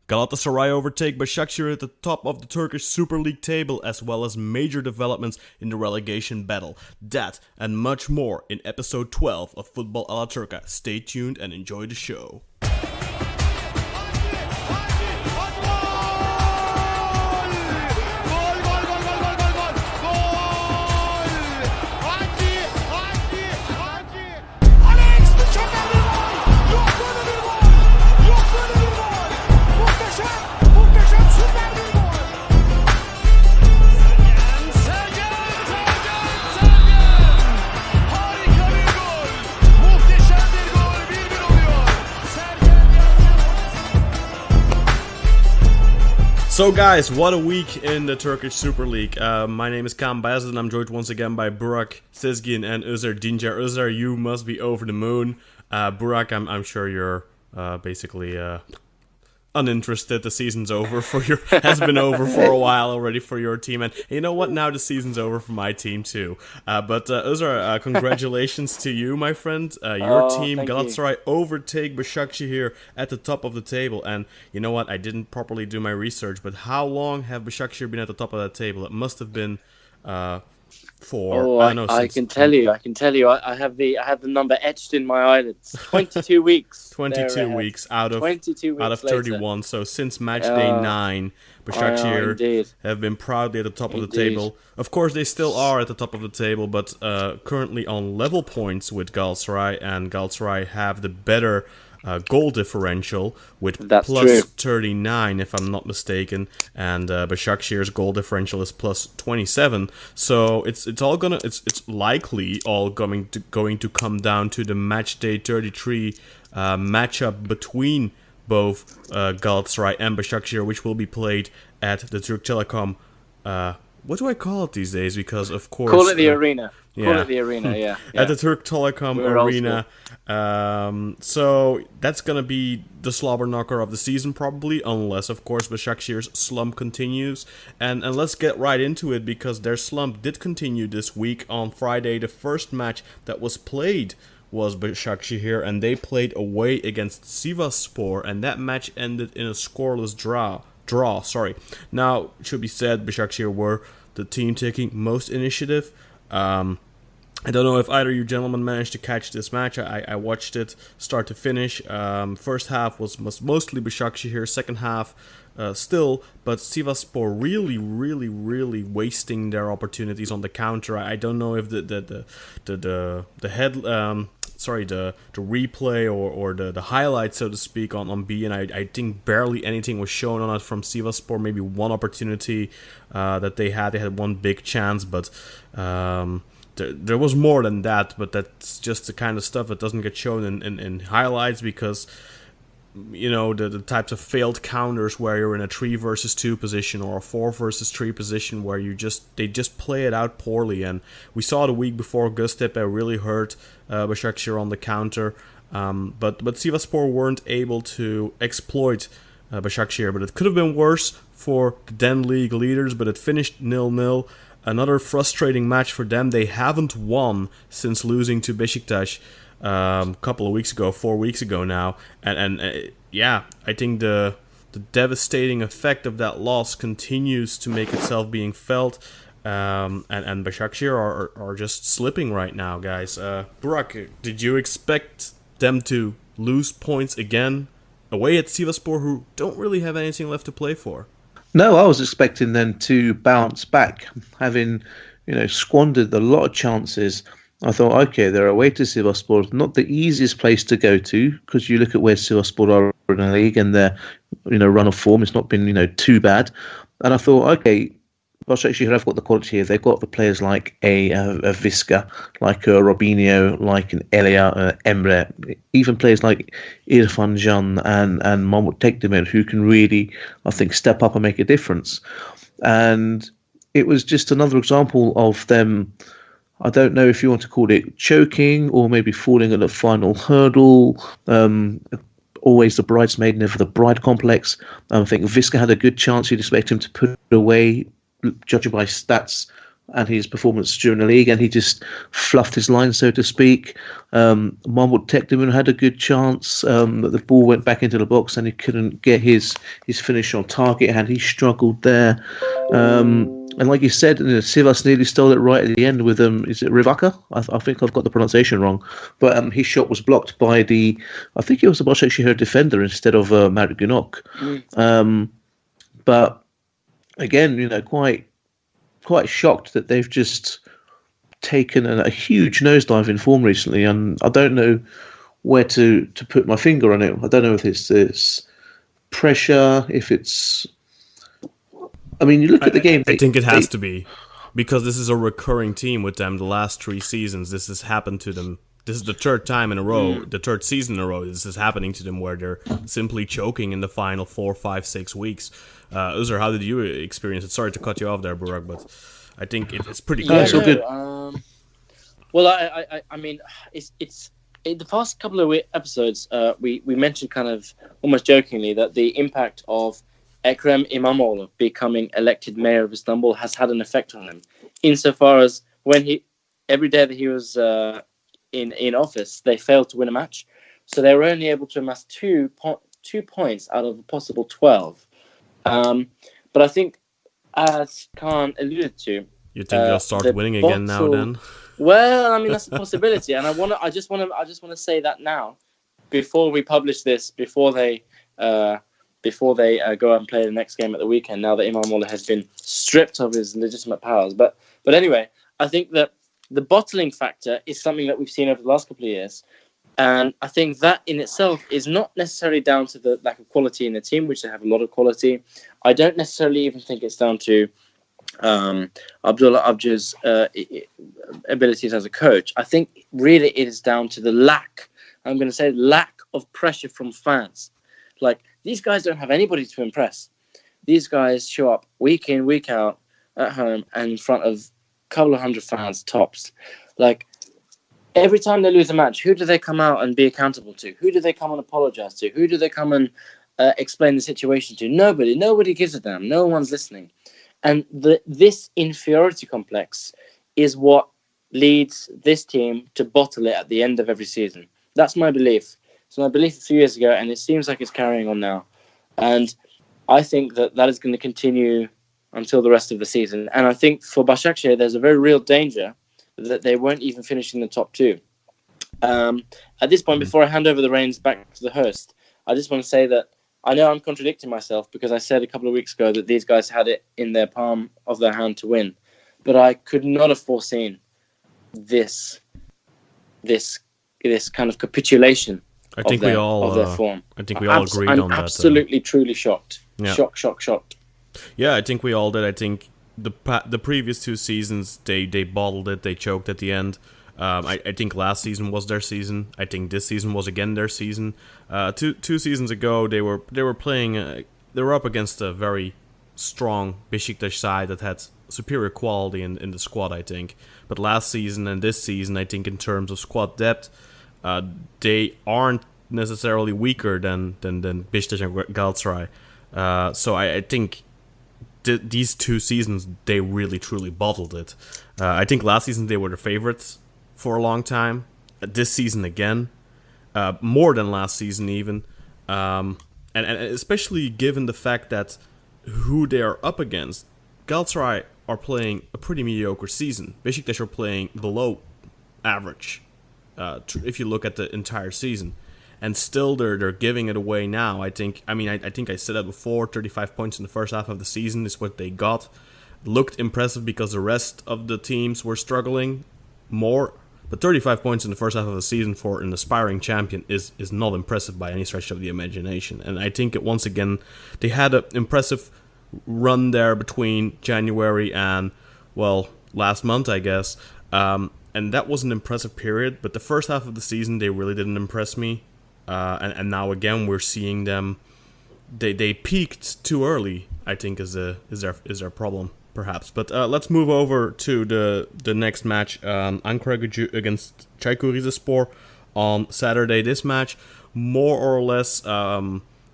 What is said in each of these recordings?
Galatasaray overtake Basaksehir at the top of the Turkish Super League table, as well as major developments in the relegation battle. That and much more in episode 12 of Football a la Turca. Stay tuned and enjoy the show. So guys, what a week in the Turkish Super League. My name is Kaan and I'm joined once again by Burak, Sezgin and Özer Dincer. Özer, you must be over the moon. Burak, I'm sure you're basically uninterested. The season's over for your has been over for a while already for your team, and you know what? Now the season's over for my team too. But Özer, congratulations to you, my friend. Your team, Galatasaray, overtake Basaksehir at the top of the table. And you know what? I didn't properly do my research, but how long have Basaksehir been at the top of that table? It must have been I can tell you. I have the number etched in my eyelids. 22 weeks. 22 weeks out of 31. So since match day 9, Basaksehir have been proudly at the top of the table. Of course, they still are at the top of the table, but currently on level points with Galatasaray, and Galatasaray have the better goal differential with plus 39, if I'm not mistaken, and Basaksehir's goal differential is plus 27. So it's likely all going to come down to the match day 33 matchup between both Galatasaray and Basaksehir, which will be played at the Türk Telekom. What do I call it these days? Because of course, call it the arena. Yeah. Call it the arena. Yeah. At the Türk Telekom Arena. So that's gonna be the slobber knocker of the season, probably, unless of course Basaksehir's slump continues. And let's get right into it, because their slump did continue this week. On Friday, the first match that was played was Basaksehir, and they played away against Sivasspor, and that match ended in a scoreless draw. Now, it should be said, Basaksehir were the team taking most initiative. I don't know if either of you gentlemen managed to catch this match. I watched it start to finish. First half was mostly Basaksehir. Second half still, but Sivasspor really wasting their opportunities on the counter. I don't know if the replay or the highlights, so to speak, on B, and I think barely anything was shown on it from Sivasspor. Maybe one opportunity that they had one big chance, but there was more than that. But that's just the kind of stuff that doesn't get shown in highlights, because you know the types of failed counters where you're in a 3 versus 2 position or a 4 versus 3 position where they just play it out poorly. And we saw the week before Göztepe really hurt Basaksehir on the counter, but Sivasspor weren't able to exploit Basaksehir. But it could have been worse for the then league leaders, but it finished 0-0. Another frustrating match for them. They haven't won since losing to Besiktas couple of weeks ago, 4 weeks ago now, and I think the devastating effect of that loss continues to make itself being felt, and Basaksehir are just slipping right now, guys. Burak, did you expect them to lose points again away at Sivasspor, who don't really have anything left to play for? No, I was expecting them to bounce back, having squandered a lot of chances. I thought, okay, they're away to Sivasspor, not the easiest place to go to, because you look at where Sivasspor are in the league and their run of form, it's not been too bad. And I thought, okay, Basaksehir have got the quality here. They've got the players like a Visca, like a Robinho, like an Elia, Emre, even players like Irfan Can and Mahmut Tekdemir, who can really, I think, step up and make a difference. And it was just another example of them. I don't know if you want to call it choking or maybe falling at the final hurdle. Always the bridesmaid, never the bride complex. I think Visca had a good chance. You'd expect him to put it away, judging by stats, and his performance during the league, and he just fluffed his line, so to speak. Mahmoud Tekdemir's had a good chance, but the ball went back into the box and he couldn't get his finish on target, and he struggled there. And like you said, Sivas nearly stole it right at the end with is it Rivaka? I think I've got the pronunciation wrong, but his shot was blocked by I think it was the Basaksehir defender instead of Marit Gunok. But again, quite shocked that they've just taken a huge nosedive in form recently, and I don't know where to put my finger on it. I don't know if it's this pressure, if it's... I mean, you look at the game... I think it has to be, because this is a recurring team with them. The last 3 seasons, this has happened to them. This is the 3rd time in a row, the 3rd season in a row this is happening to them, where they're simply choking in the final 4, 5, 6 weeks. Özer, how did you experience it? Sorry to cut you off there, Burak, but I think it's pretty clear. Yeah, it's all good. Well, I mean, it's in the past couple of episodes, we mentioned kind of almost jokingly that the impact of Ekrem İmamoğlu becoming elected mayor of Istanbul has had an effect on him, insofar as every day that he was in office, they failed to win a match, so they were only able to amass 2 points out of a possible 12. But I think, as Kaan alluded to, you think they'll start winning again now? Then, well, I mean, that's a possibility, and I just want to say that now, before we publish this, before they go out and play the next game at the weekend, now that İmamoğlu has been stripped of his legitimate powers. But anyway, I think that the bottling factor is something that we've seen over the last couple of years. And I think that in itself is not necessarily down to the lack of quality in the team, which they have a lot of quality. I don't necessarily even think it's down to Abdullah Abcı's abilities as a coach. I think really it is down to the lack of pressure from fans. Like, these guys don't have anybody to impress. These guys show up week in, week out at home and in front of a couple of hundred fans tops. Like, every time they lose a match, who do they come out and be accountable to? Who do they come and apologize to? Who do they come and explain the situation to? Nobody. Nobody gives a damn. No one's listening. And this inferiority complex is what leads this team to bottle it at the end of every season. That's my belief. It's my belief a few years ago, and it seems like it's carrying on now. And I think that is going to continue until the rest of the season. And I think for Basaksehir, there's a very real danger that they won't even finish in the top 2. At this point, before I hand over the reins back to the host, I just want to say that I know I'm contradicting myself, because I said a couple of weeks ago that these guys had it in their palm of their hand to win. But I could not have foreseen this kind of capitulation. I think we all of their form. I think we all agreed on that. I'm absolutely, truly shocked. Yeah. Shocked. Yeah, I think we all did. I think the previous 2 seasons they bottled it, they choked at the end. I think last season was their season. I think this season was again their season. Two seasons ago they were playing. They were up against a very strong Besiktas side that had superior quality in the squad, I think. But last season and this season, I think in terms of squad depth, they aren't necessarily weaker than Besiktas and Galatasaray. So I think these 2 seasons, they really truly bottled it. I think last season they were the favorites for a long time. This season again, more than last season even. And especially given the fact that who they are up against, Galatasaray are playing a pretty mediocre season. Besiktas are playing below average, if you look at the entire season. And still they're giving it away now. I think I said that before, 35 points in the first half of the season is what they got. Looked impressive because the rest of the teams were struggling more. But 35 points in the first half of the season for an aspiring champion is not impressive by any stretch of the imagination. And I think once again, they had an impressive run there between January and, well, last month, I guess. And that was an impressive period. But the first half of the season, they really didn't impress me. And now again, we're seeing them. They peaked too early, I think, is their problem, perhaps. But let's move over to the next match, Ankara against Çaykur Rizespor on Saturday. This match, more or less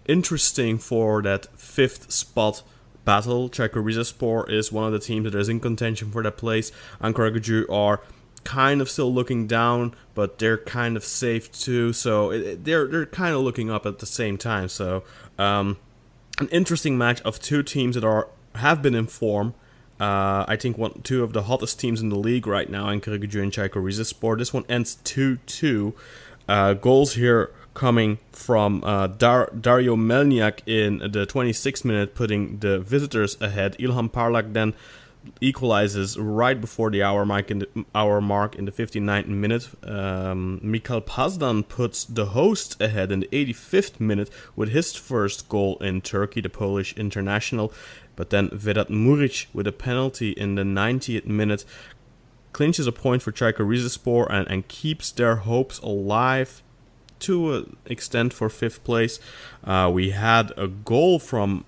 interesting for that 5th spot battle. Çaykur Rizespor is one of the teams that is in contention for that place. Ankaragücü are kind of still looking down, but they're kind of safe too. So they're kind of looking up at the same time. So an interesting match of two teams that have been in form. I think two of the hottest teams in the league right now, Ankaragücü and Çaykur Rizespor. This one ends 2-2. Goals here coming from Dario Melniak in the 26th minute, putting the visitors ahead. Ilhan Parlak then equalizes right before the hour mark in the 59th minute. Mikhail Pazdan puts the host ahead in the 85th minute with his first goal in Turkey, the Polish international. But then Vedat Muric with a penalty in the 90th minute clinches a point for Çaykur Rizespor and keeps their hopes alive to an extent for 5th place. We had a goal from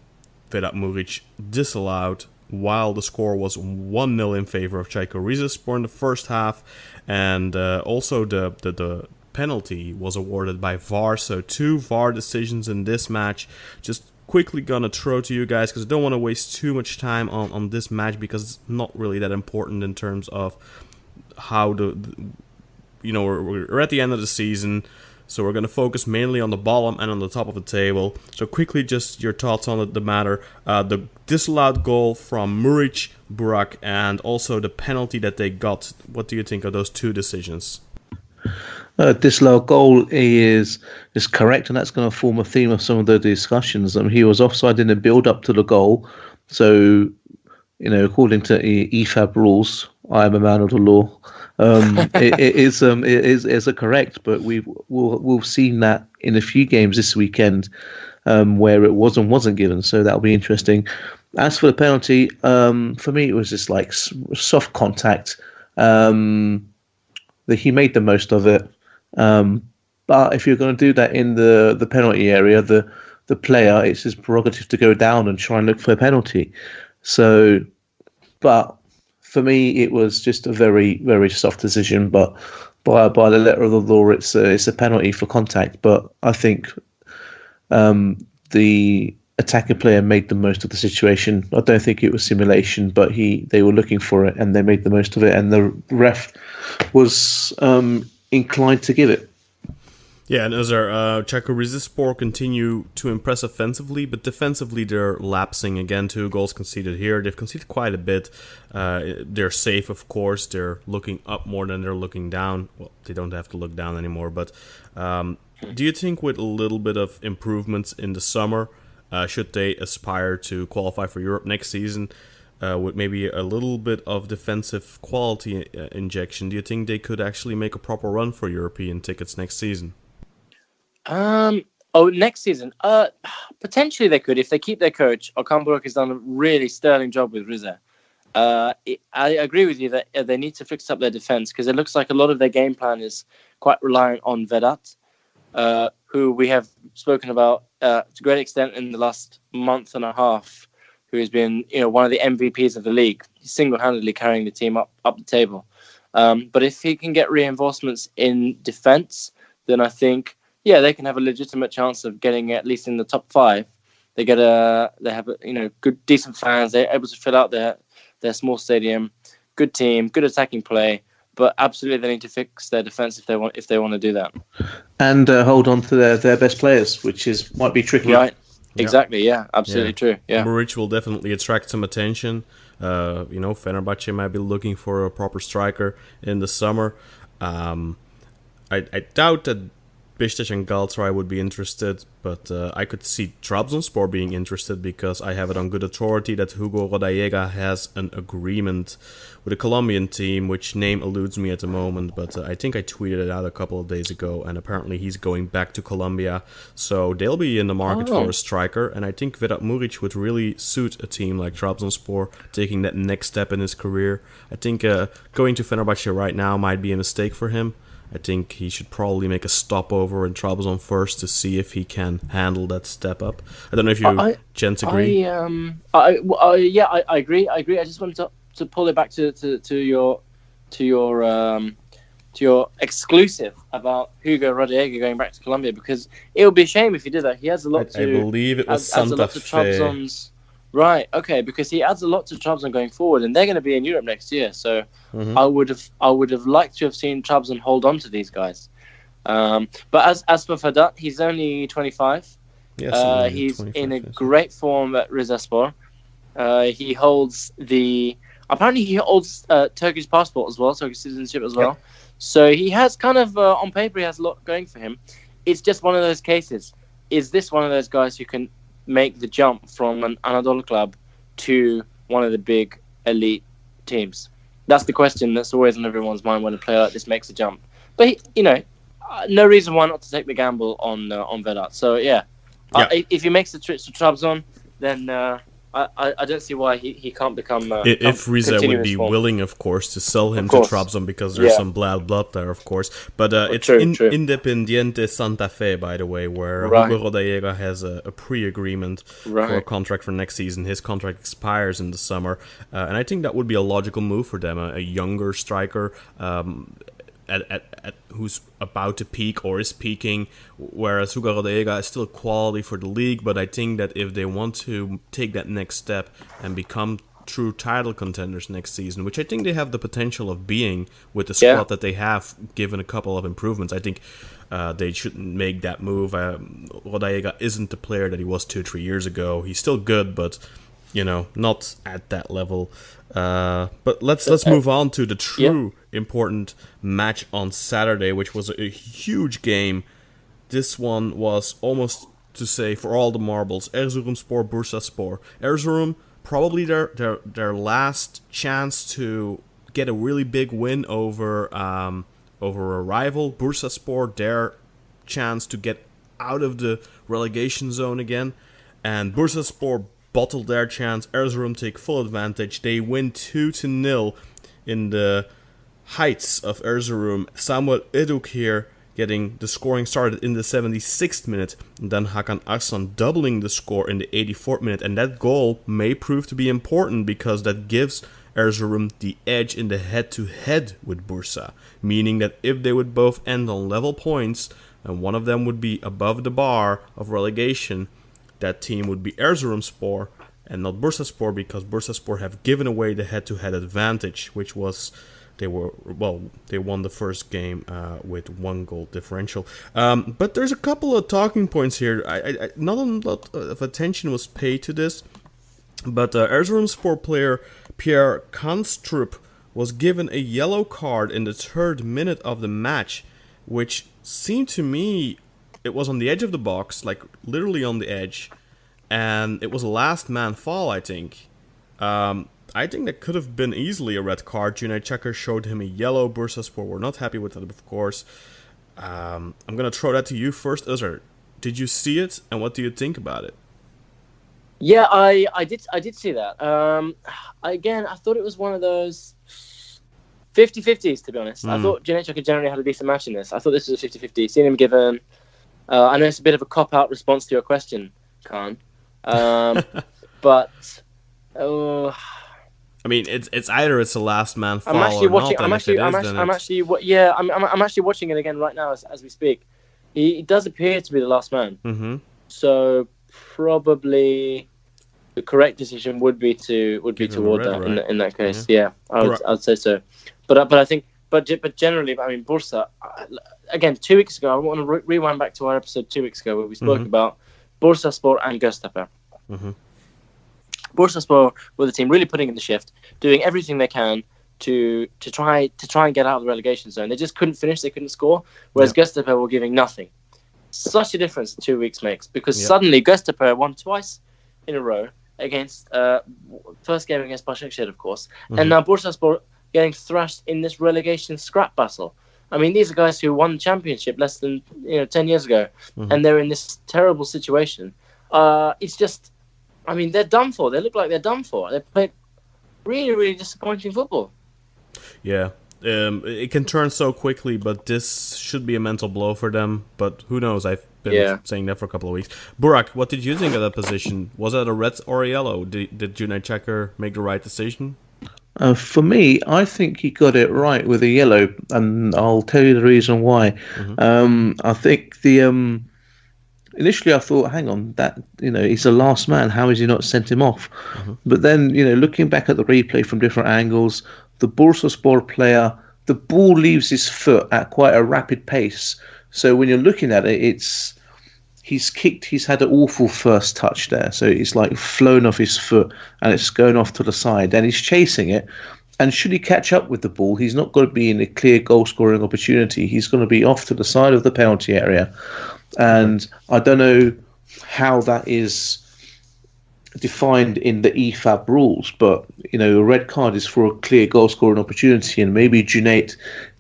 Vedat Muric disallowed while the score was 1-0 in favor of Çaykur Rizespor in the first half, and also the penalty was awarded by VAR. So 2 VAR decisions in this match. Just quickly gonna throw to you guys because I don't want to waste too much time on this match because it's not really that important in terms of how we're at the end of the season. So we're going to focus mainly on the bottom and on the top of the table. So quickly, just your thoughts on the matter. The disallowed goal from Muric, Burak, and also the penalty that they got. What do you think of those 2 decisions? Disallowed goal is correct, and that's going to form a theme of some of the discussions. He was offside in the build-up to the goal. So, according to EFAB rules, I am a man of the law. It is a correct, but we've seen that in a few games this weekend where it wasn't given, so that'll be interesting. As for the penalty, for me it was just like soft contact. He made the most of it, but if you're going to do that in the penalty area, the player, it's his prerogative to go down and try and look for a penalty. So, but for me, it was just a very, very soft decision, but by the letter of the law, it's a penalty for contact. But I think the attacking player made the most of the situation. I don't think it was simulation, but they were looking for it and they made the most of it, and the ref was inclined to give it. Yeah, and Çaykur Rizespor continue to impress offensively, but defensively they're lapsing again. 2 goals conceded here. They've conceded quite a bit. They're safe, of course. They're looking up more than they're looking down. Well, they don't have to look down anymore. But do you think with a little bit of improvements in the summer, should they aspire to qualify for Europe next season, with maybe a little bit of defensive quality injection, do you think they could actually make a proper run for European tickets next season? Next season? Potentially they could if they keep their coach. Okan Buruk has done a really sterling job with Rize. I agree with you that they need to fix up their defense because it looks like a lot of their game plan is quite reliant on Vedat, who we have spoken about to a great extent in the last month and a half, who has been one of the MVPs of the league. He's single-handedly carrying the team up the table. But if he can get reinforcements in defense, then I think they can have a legitimate chance of getting at least in the top 5. They have good, decent fans. They're able to fill out their small stadium. Good team, good attacking play. But absolutely, they need to fix their defense if they want to do that. And hold on to their best players, which might be tricky. Right. Exactly. Yeah. Absolutely true. Yeah. Muric will definitely attract some attention. Fenerbahce might be looking for a proper striker in the summer. I doubt that Besiktas and Galatasaray would be interested, but I could see Trabzonspor being interested because I have it on good authority that Hugo Rodallega has an agreement with a Colombian team, which name eludes me at the moment, but I think I tweeted it out a couple of days ago, and apparently he's going back to Colombia, so they'll be in the market for a striker, and I think Vedat Muric would really suit a team like Trabzonspor, taking that next step in his career. I think going to Fenerbahce right now might be a mistake for him. I think he should probably make a stopover in Trabzon first to see if he can handle that step up. I don't know if you gents agree. I agree. I just wanted to pull it back to your exclusive about Hugo Rodallega going back to Colombia, because it would be a shame if he did that. He has a lot to. I believe it was Santa Fe. Right. Okay. Because he adds a lot to Trabzon going forward, and they're going to be in Europe next year. So I would have liked to have seen Trabzon hold on to these guys. But as for Vedat, he's only 25. Yes, he's 25, in a yes. great form at Bursaspor. Apparently he holds Turkish passport as well, Turkish citizenship as well. Yep. So he has kind of, on paper, he has a lot going for him. It's just one of those cases. Is this one of those guys who can make the jump from an Anadolu club to one of the big elite teams? That's the question that's always on everyone's mind when a player like this makes a jump. But, no reason why not to take the gamble on Vedat. So, yeah. If he makes the trip to Trabzon, then I don't see why he can't become. If Rize would be willing, of course, to sell him to Trabzon, because there's some bad blood there, of course. But it's true. Independiente Santa Fe, by the way, where Hugo Rodallega has a pre-agreement for a contract for next season. His contract expires in the summer, and I think that would be a logical move for them. A younger striker. At who's about to peak or is peaking, whereas Hugo Rodallega is still quality for the league, but I think that if they want to take that next step and become true title contenders next season, which I think they have the potential of being with the squad that they have, given a couple of improvements, I think they should make that move. Rodallega isn't the player that he was 2-3 years ago. He's still good, but not at that level. But let's move on to the true important match on Saturday, which was a huge game. This one was almost to say for all the marbles. Erzurumspor, Bursaspor. Erzurum, probably their last chance to get a really big win over a rival. Bursaspor, their chance to get out of the relegation zone again. And Bursaspor bottled their chance. Erzurum take full advantage. They win 2-0 in the heights of Erzurum. Samuel Eduk here getting the scoring started in the 76th minute. And then Hakan Arslan doubling the score in the 84th minute. And that goal may prove to be important because that gives Erzurum the edge in the head-to-head with Bursa. Meaning that if they would both end on level points and one of them would be above the bar of relegation, that team would be Erzurumspor and not Bursaspor, because Bursaspor have given away the head-to-head advantage, which was they won the first game with 1 goal differential. But there's a couple of talking points here. Not a lot of attention was paid to this, but Erzurumspor player Pierre Kanstrup was given a yellow card in the 3rd minute of the match, which seemed to me it was on the edge of the box, like literally on the edge, and it was a last man fall, I think. I think that could have been easily a red card. Cüneyt Çakır showed him a yellow. Bursaspor were not happy with that, of course. I'm going to throw that to you first, Özer. Did you see it, and what do you think about it? Yeah, I did see that. Again, I thought it was one of those 50-50s, to be honest. I thought Cüneyt Çakır generally had a decent match in this. I thought this was a 50-50. Seen him given... I know it's a bit of a cop-out response to your question, Kaan. But... I mean, it's either it's a last man fall I'm actually or watching. not. I'm actually watching it again right now as we speak. He does appear to be the last man. Mm-hmm. So probably the correct decision would be toward that, right? in that case. Yeah, I'd say so. But I think generally, I mean, Bursa. Again, 2 weeks ago, I want to rewind back to our episode 2 weeks ago where we spoke about Bursaspor and Göztepe. Mm-hmm. Bursaspor were the team really putting in the shift, doing everything they can to try and get out of the relegation zone. They just couldn't finish, they couldn't score, whereas Göztepe were giving nothing. Such a difference 2 weeks makes, because suddenly Göztepe won twice in a row against first game against Basaksehir, of course, and now Bursaspor getting thrashed in this relegation scrap battle. I mean, these are guys who won the championship less than 10 years ago, and they're in this terrible situation. It's just, I mean, they're done for. They look like they're done for. They played really, really disappointing football. Yeah. It can turn so quickly, but this should be a mental blow for them. But who knows? I've been saying that for a couple of weeks. Burak, what did you think of that position? Was that a red or a yellow? Did Cüneyt Çakır make the right decision? For me, I think he got it right with a yellow, and I'll tell you the reason why. I think initially I thought, hang on, that he's the last man. How is he not sent him off? But then looking back at the replay from different angles, the Bursaspor player, the ball leaves his foot at quite a rapid pace. So when you're looking at it, he's had an awful first touch there. So it's like flown off his foot and it's going off to the side and he's chasing it. And should he catch up with the ball, he's not going to be in a clear goal scoring opportunity. He's going to be off to the side of the penalty area. And I don't know how that is defined in the EFAB rules, but a red card is for a clear goal scoring opportunity, and maybe Junaid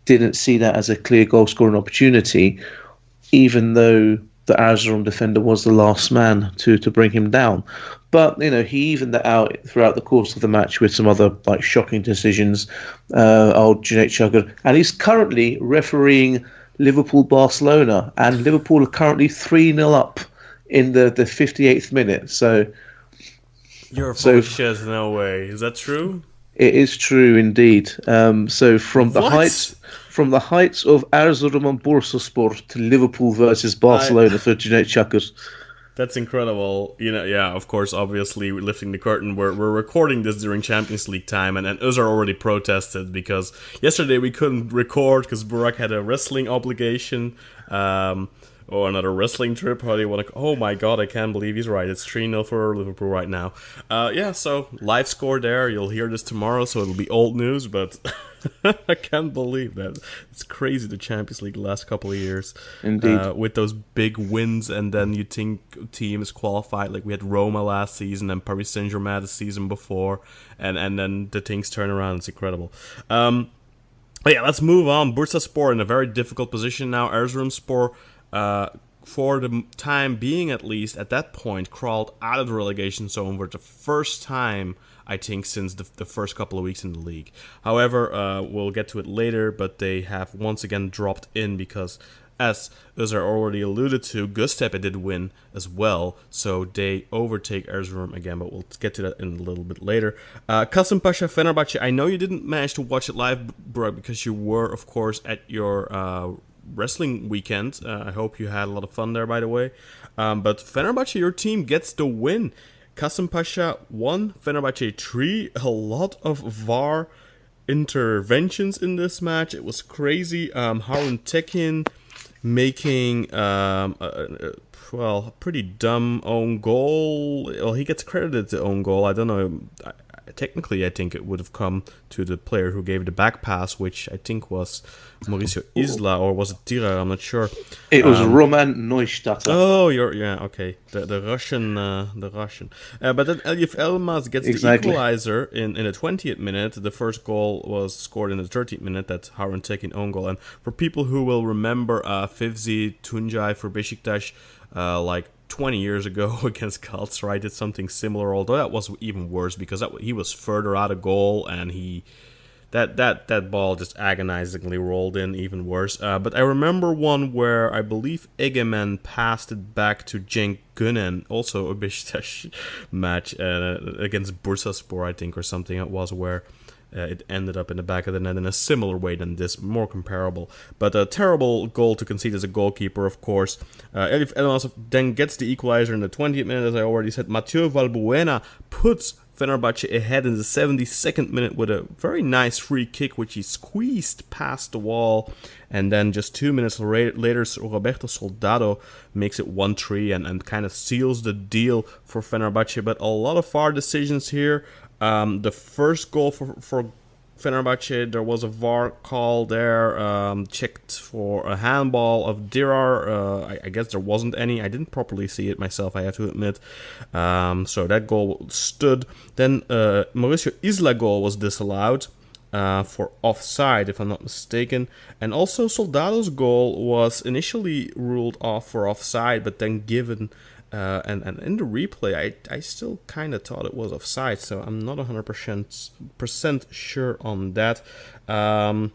didn't see that as a clear goal scoring opportunity, even though the Erzurum defender was the last man to bring him down. But he evened that out throughout the course of the match with some other shocking decisions. Old Cüneyt Çakır, and he's currently refereeing Liverpool-Barcelona, and Liverpool are currently 3-0 up in the 58th minute. So you're full of shit. No way. Is that true? It is true indeed. So from the heights of Erzurum and Bursaspor to Liverpool versus Barcelona for Cüneyt Çakır. That's incredible. Of course, obviously, we're lifting the curtain. We're recording this during Champions League time, and Özer already protested because yesterday we couldn't record because Burak had a wrestling obligation. Or another wrestling trip, how do you want to... Oh my god, I can't believe he's right. It's 3-0 for Liverpool right now. So live score there. You'll hear this tomorrow, so it'll be old news, but I can't believe that. It's crazy, the Champions League the last couple of years. Indeed. With those big wins, and then you think team is qualified. Like we had Roma last season and Paris Saint-Germain the season before, and then the things turn around. It's incredible. Let's move on. Bursaspor in a very difficult position now. Erzurumspor, for the time being at least, at that point, crawled out of the relegation zone for the first time, I think, since the first couple of weeks in the league. However, we'll get to it later, but they have once again dropped in because, as Özer already alluded to, Göztepe did win as well, so they overtake Erzurum again, but we'll get to that in a little bit later. Kasımpaşa Fenerbahçe, I know you didn't manage to watch it live, Burak, because you were, of course, at your... wrestling weekend. I hope you had a lot of fun there, by the way. But Fenerbahçe, your team, gets the win. Kasımpaşa 1, Fenerbahçe 3. A lot of VAR interventions in this match. It was crazy. Harun Tekin making a pretty dumb own goal. Well, he gets credited the own goal. I don't know. Technically, I think it would have come to the player who gave the back pass, which I think was Mauricio Isla, or was it Tira? I'm not sure. It was Roman Neustadt. Oh, okay. The Russian, but then Elif Elmas gets the equalizer in the 20th minute. The first goal was scored in the 13th minute. That's Harun Tekin own goal. And for people who will remember Fevzi Tuncay for Besiktas, 20 years ago against Galatasaray, did something similar, although that was even worse because he was further out of goal and that ball just agonizingly rolled in, even worse. But I remember one where I believe Egemen passed it back to Cenk Günen, also a Besiktas match against Bursaspor, I think, or something it was, where it ended up in the back of the net in a similar way than this, more comparable. But a terrible goal to concede as a goalkeeper, of course. Elif Elmas then gets the equalizer in the 20th minute, as I already said. Mathieu Valbuena puts Fenerbahce ahead in the 72nd minute with a very nice free kick, which he squeezed past the wall. And then just 2 minutes later, Roberto Soldado makes it 1-3 and kind of seals the deal for Fenerbahce. But a lot of VAR decisions here. The first goal for Fenerbahce, there was a VAR call there, checked for a handball of Dirar. I guess there wasn't any. I didn't properly see it myself, I have to admit. So that goal stood. Then Mauricio Isla goal was disallowed for offside, if I'm not mistaken. And also Soldado's goal was initially ruled off for offside, but then given... And in the replay, I still kind of thought it was offside, so I'm not 100% sure on that. And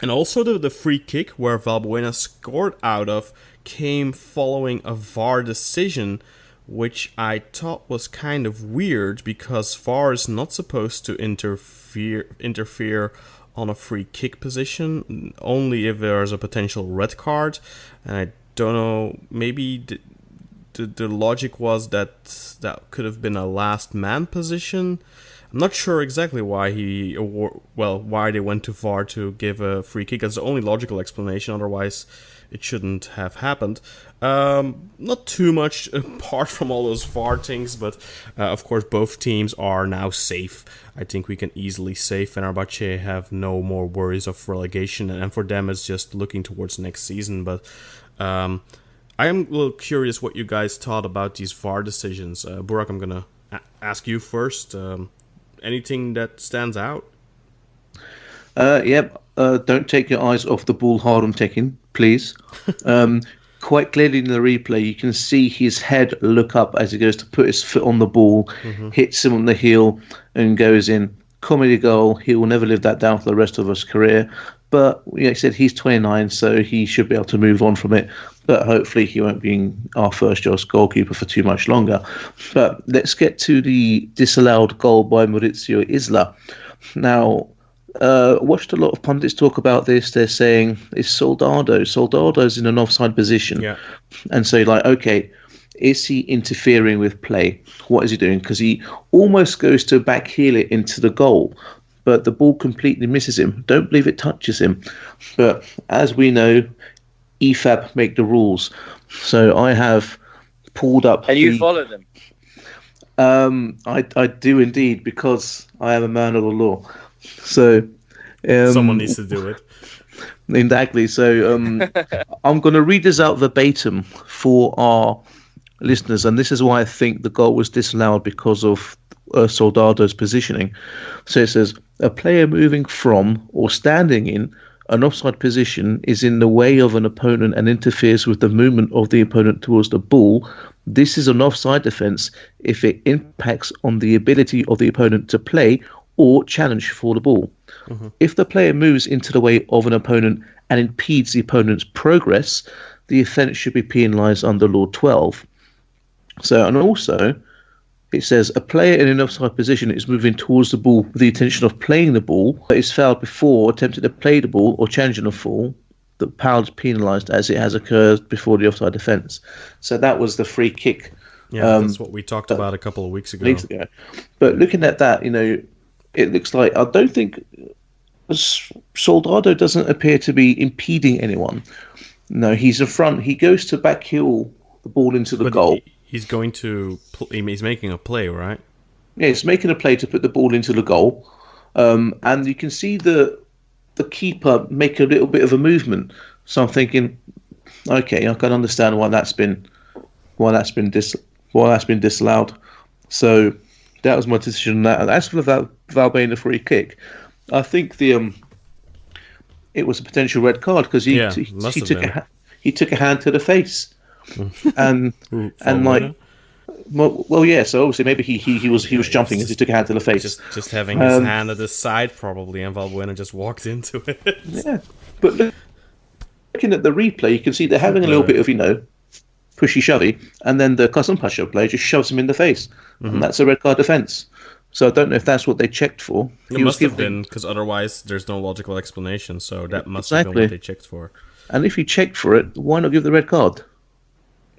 also the free kick where Valbuena scored out of came following a VAR decision, which I thought was kind of weird because VAR is not supposed to interfere on a free kick position, only if there's a potential red card. And I don't know, maybe the logic was that could have been a last man position. I'm not sure exactly why why they went too far to give a free kick. That's the only logical explanation. Otherwise, it shouldn't have happened. Not too much apart from all those VAR things, but of course both teams are now safe. I think we can easily say Fenerbahce have no more worries of relegation, and for them it's just looking towards next season. But I am a little curious what you guys thought about these VAR decisions. Burak, I'm gonna ask you first. Anything that stands out? Yep. Don't take your eyes off the ball Harun Tekin, please. Quite clearly in the replay, you can see his head look up as he goes to put his foot on the ball, hits him on the heel, and goes in. Comedy goal. He will never live that down for the rest of his career. But like I said, he's 29, so he should be able to move on from it. But hopefully he won't be our first choice goalkeeper for too much longer. But let's get to the disallowed goal by Maurizio Isla. Now, watched a lot of pundits talk about this. They're saying it's Soldado. Soldado's in an offside position. Yeah. And so, like, okay, is he interfering with play? What is he doing? Because he almost goes to backheel it into the goal, but the ball completely misses him. Don't believe it touches him. But as we know, EFAB make the rules. So I have pulled up. And you follow them? I do indeed, because I am a man of the law. So Someone needs to do it. Exactly. So I'm going to read this out verbatim for our listeners, and this is why I think the goal was disallowed, because of Soldado's positioning. So it says, a player moving from or standing in an offside position is in the way of an opponent and interferes with the movement of the opponent towards the ball. This is an offside defence if it impacts on the ability of the opponent to play or challenge for the ball. If the player moves into the way of an opponent and impedes the opponent's progress, the offence should be penalised under Law 12. So, and also, it says a player in an offside position is moving towards the ball with the intention of playing the ball, but is fouled before attempting to play the ball or challenging a fall. The foul is penalised as it has occurred before the offside defence. So that was the free kick. Yeah, that's what we talked about a couple of weeks ago. But looking at that, it looks like, I don't think Soldado doesn't appear to be impeding anyone. No, he's in front. He goes to backheel the ball into the goal. He's going to. He's making a play, right? Yeah, he's making a play to put the ball into the goal, and you can see the keeper make a little bit of a movement. So I'm thinking, okay, I can understand why that's been disallowed. So that was my decision on that. And as for Val being a free kick, I think it was a potential red card, because he took a hand to the face. and like, well, yeah. So obviously, maybe he was jumping as he took a hand to the face. Just having his hand at his side, probably, and Valbuena just walked into it. Yeah, but looking at the replay, you can see they're having a little bit of pushy shovey, and then the Kasımpaşa player just shoves him in the face, and that's a red card defence. So I don't know if that's what they checked for. It must have been, because otherwise there's no logical explanation. So that must have been what they checked for. And if you checked for it, why not give the red card?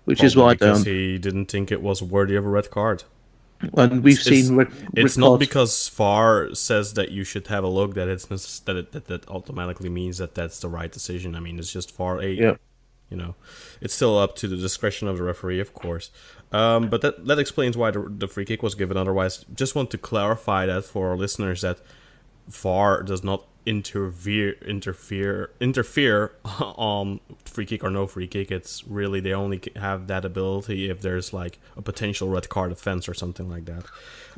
Which is why I don't. Because he didn't think it was worthy of a red card. And we've seen red It's not because VAR says that you should have a look that that automatically means that that's the right decision. I mean, it's just VAR 8. Yeah. It's still up to the discretion of the referee, of course. But that explains why the free kick was given. Otherwise, just want to clarify that for our listeners, that VAR does not interfere on free kick or no free kick. It's really, they only have that ability if there's like a potential red card offense or something like that.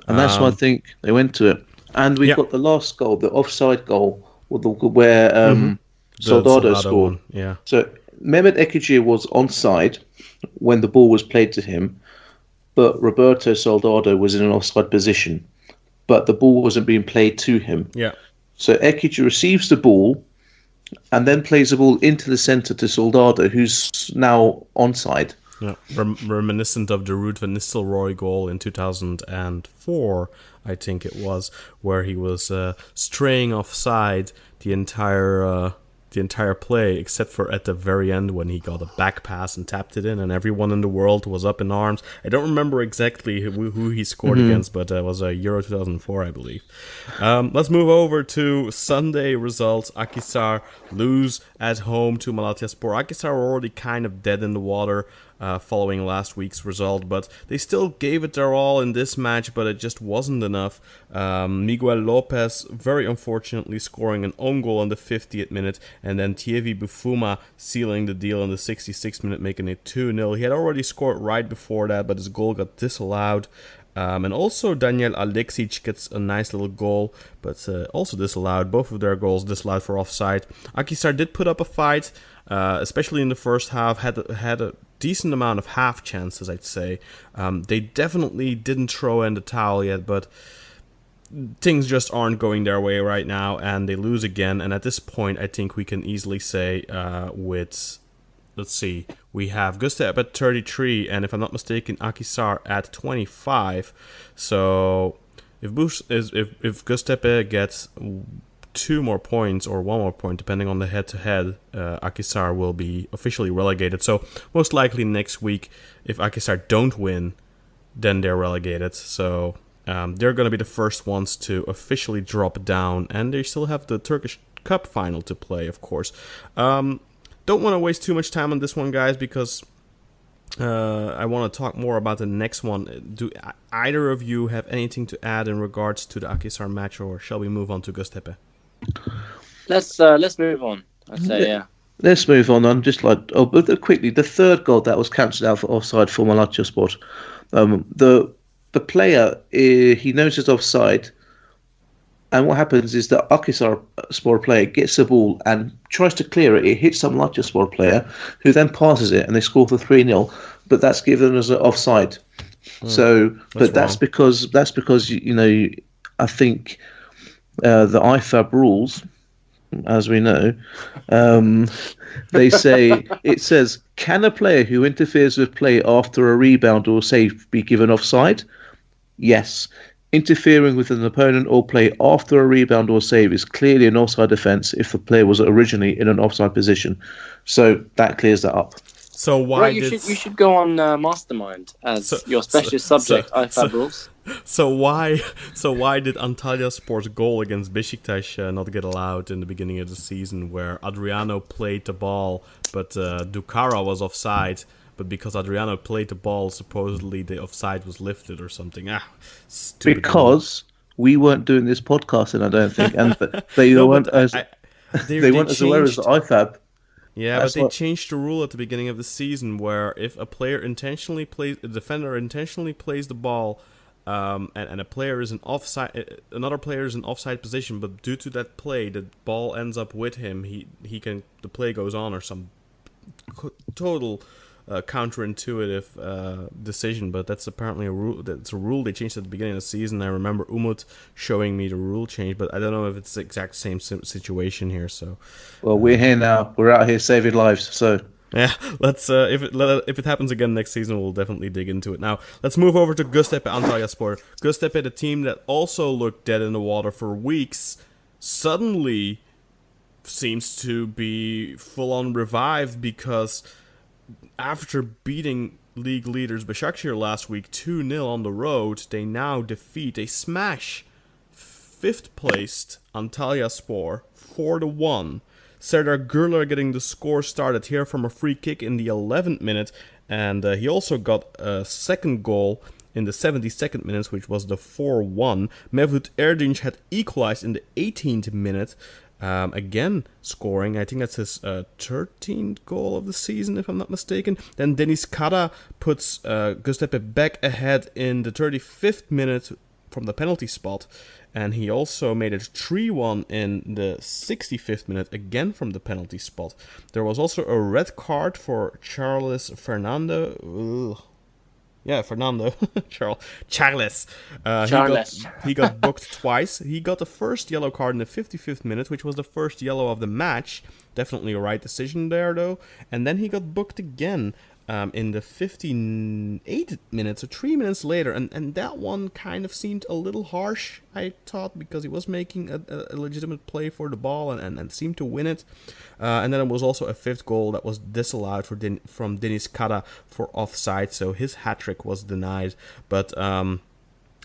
And that's why I think they went to it. And we got the last goal, the offside goal, where Soldado scored. One, yeah. So Mehmet Ekici was onside when the ball was played to him, but Roberto Soldado was in an offside position, but the ball wasn't being played to him. Yeah. So Ekici receives the ball and then plays the ball into the centre to Soldado, who's now onside. Yeah. Reminiscent of the Ruud van Nistelrooy goal in 2004, I think it was, where he was straying offside the entire the entire play, except for at the very end when he got a back pass and tapped it in, and everyone in the world was up in arms. I don't remember exactly who he scored against, but it was Euro 2004, I believe. Let's move over to Sunday results. Akhisar lose at home to Malatyaspor. Akhisar were already kind of dead in the water following last week's result, but they still gave it their all in this match, but it just wasn't enough. Miguel Lopez, very unfortunately, scoring an own goal in the 50th minute, and then Thierry Bufuma sealing the deal in the 66th minute, making it 2-0. He had already scored right before that, but his goal got disallowed. And also Daniel Aleksic gets a nice little goal, but also disallowed. Both of their goals disallowed for offside. Akhisar did put up a fight, especially in the first half, had a decent amount of half chances, I'd say. They definitely didn't throw in the towel yet, but things just aren't going their way right now, and they lose again. And at this point, I think we can easily say let's see, we have Göztepe at 33, and if I'm not mistaken, Akhisar at 25. So if Göztepe gets 2 more points or 1 more point, depending on the head-to-head, Akhisar will be officially relegated. So most likely next week, if Akhisar don't win, then they're relegated. So they're going to be the first ones to officially drop down, and they still have the Turkish Cup final to play, of course. Don't want to waste too much time on this one, guys, because I want to talk more about the next one. Do either of you have anything to add in regards to the Akhisar match, or shall we move on to Göztepe? Let's move on. I'd say, yeah. Let's move on. I'm just but quickly, the third goal that was cancelled out for offside for Malatyaspor. The player, he knows it's offside, and what happens is that Akhisarspor player gets the ball and tries to clear it. It hits some Malatyaspor player, who then passes it, and they score for 3-0. But that's given as an offside. That's because I think the IFAB rules, as we know, it says, can a player who interferes with play after a rebound or save be given offside? Yes. Interfering with an opponent or play after a rebound or save is clearly an offside offence if the player was originally in an offside position. So that clears that up. So why you should go on Mastermind as your specialist subject, IFAB rules. So why did Antalyaspor's goal against Besiktas not get allowed in the beginning of the season, where Adriano played the ball, but Dukara was offside? But because Adriano played the ball, supposedly the offside was lifted or something. Because we weren't doing this podcast, and I don't think, and they weren't as aware as the IFAB. Yeah, but they changed the rule at the beginning of the season, where if a player a defender intentionally plays the ball, and a player is another player is in offside position, but due to that play, the ball ends up with him. The play goes on, or some total counterintuitive decision, but that's apparently a rule. That's a rule they changed at the beginning of the season. I remember Umut showing me the rule change, but I don't know if it's the exact same situation here. So, well, we're here now. We're out here saving lives. So yeah, let's if it happens again next season, we'll definitely dig into it. Now, let's move over to Göztepe Antalyaspor. Göztepe, the team that also looked dead in the water for weeks, suddenly seems to be full on revived, because after beating league leaders Basaksehir last week 2-0 on the road, they now smash 5th placed Antalyaspor 4-1. Serdar Gürler getting the score started here from a free kick in the 11th minute, and he also got a second goal in the 72nd minute, which was the 4-1. Mevlut Erdinç had equalized in the 18th minute, again scoring. I think that's his 13th goal of the season, if I'm not mistaken. Then Deniz Kara puts Göztepe back ahead in the 35th minute from the penalty spot, and he also made it 3-1 in the 65th minute, again from the penalty spot. There was also a red card for Charles Fernando. Fernando. Charles. He got booked twice. He got the first yellow card in the 55th minute, which was the first yellow of the match. Definitely a right decision there, though. And then he got booked again in the 58 minutes, so 3 minutes later, and that one kind of seemed a little harsh, I thought, because he was making a legitimate play for the ball and seemed to win it. And then it was also a fifth goal that was disallowed from Deniz Kara for offside, so his hat-trick was denied. But I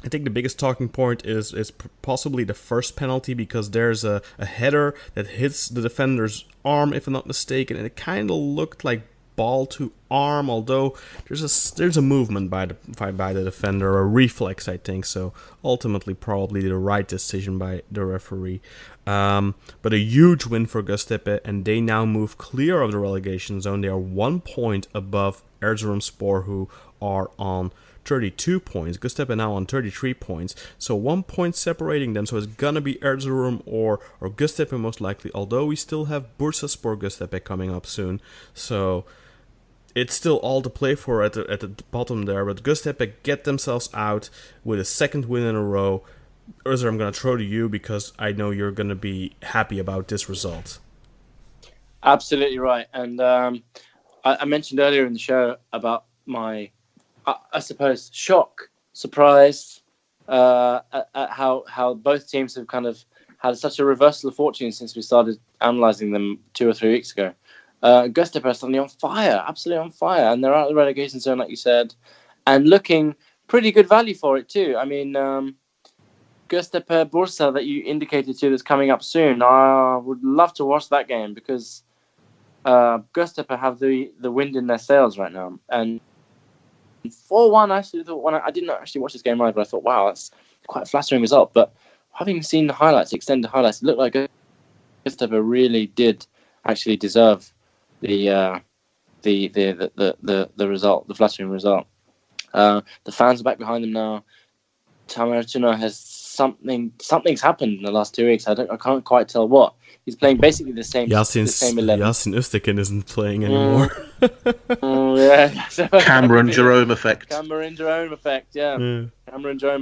think the biggest talking point is possibly the first penalty, because there's a header that hits the defender's arm, if I'm not mistaken, and it kind of looked like ball to arm, although there's a movement by the defender, a reflex, I think. So ultimately, probably the right decision by the referee. But a huge win for Göztepe, and they now move clear of the relegation zone. They are 1 point above Erzurumspor, who are on 32 points. Göztepe now on 33 points. So 1 point separating them. So it's gonna be Erzurum or Göztepe most likely. Although we still have Bursaspor Göztepe coming up soon. So it's still all to play for at the bottom there. But Göztepe get themselves out with a second win in a row. Özer, I'm gonna throw to you because I know you're gonna be happy about this result. Absolutely right. And I mentioned earlier in the show about my, I suppose, shock, surprise at how both teams have kind of had such a reversal of fortune since we started analysing them 2 or 3 weeks ago. Göztepe are suddenly on fire, absolutely on fire, and they're out of the relegation zone, like you said, and looking pretty good value for it too. I mean, Göztepe Bursa that you indicated to that's coming up soon. I would love to watch that game because Göztepe have the wind in their sails right now, and 4-1. I actually thought I didn't actually watch this game live, but I thought, wow, that's quite a flattering result. But having seen the highlights, extended highlights, it looked like Göztepe really did actually deserve the result, the flattering result. The fans are back behind them now. Tamer Tuna has something's happened in the last 2 weeks. I can't quite tell what. He's playing basically the same 11. Yasin Öztekin isn't playing anymore. Yeah. Cameron Jerome effect. Yeah. Cameron Jerome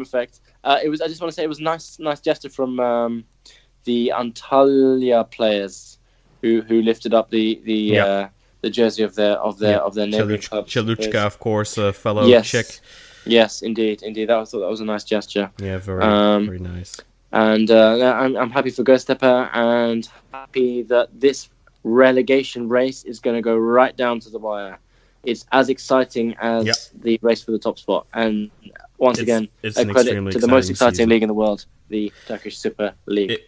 effect. I just want to say it was nice gesture from the Antalya players who lifted up the jersey of their neighboring club. Cheluchka, of course, a fellow Czech. Yes, indeed. That was a nice gesture. Yeah, very nice. And I'm happy for Göztepe and happy that this relegation race is going to go right down to the wire. It's as exciting as the race for the top spot. And once again, a credit to the most exciting league in the world, the Turkish Super League.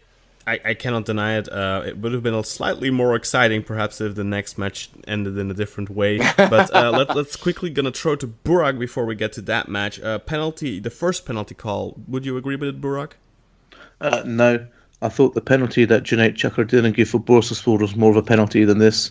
I cannot deny it. It would have been slightly more exciting, perhaps, if the next match ended in a different way. But let's quickly gonna throw to Burak before we get to that match. The first penalty call. Would you agree with it, Burak? No. I thought the penalty that Cüneyt Çakır didn't give for Bursaspor was more of a penalty than this.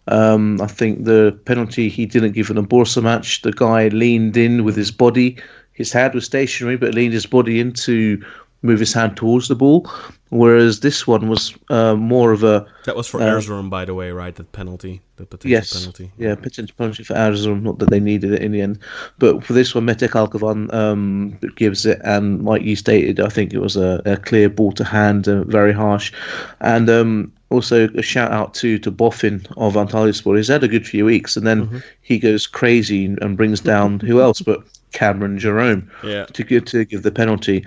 I think the penalty he didn't give in the Bursa match, the guy leaned in with his body. His head was stationary, but leaned his body in to move his hand towards the ball. Whereas this one was more of a... That was for Erzurum, by the way, right? That penalty, the potential penalty. Yeah, potential penalty for Erzurum. Not that they needed it in the end. But for this one, Mete Kalkavan gives it. And like you stated, I think it was a clear ball to hand, very harsh. And also a shout out to Boffin of Antalyaspor. He's had a good few weeks. And then he goes crazy and brings down who else but Cameron Jerome to give the penalty.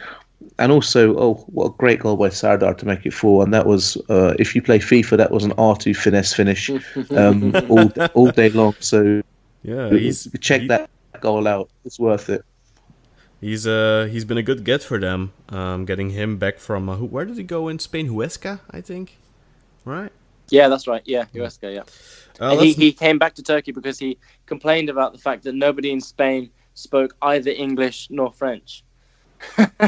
And also, what a great goal by Sardar to make it 4. And that was, if you play FIFA, that was an R2 finesse finish all day long. So check that goal out. It's worth it. He's been a good get for them, getting him back from, where did he go in Spain? Huesca, I think, right? Yeah, that's right. Yeah, Huesca, yeah. And he came back to Turkey because he complained about the fact that nobody in Spain spoke either English nor French.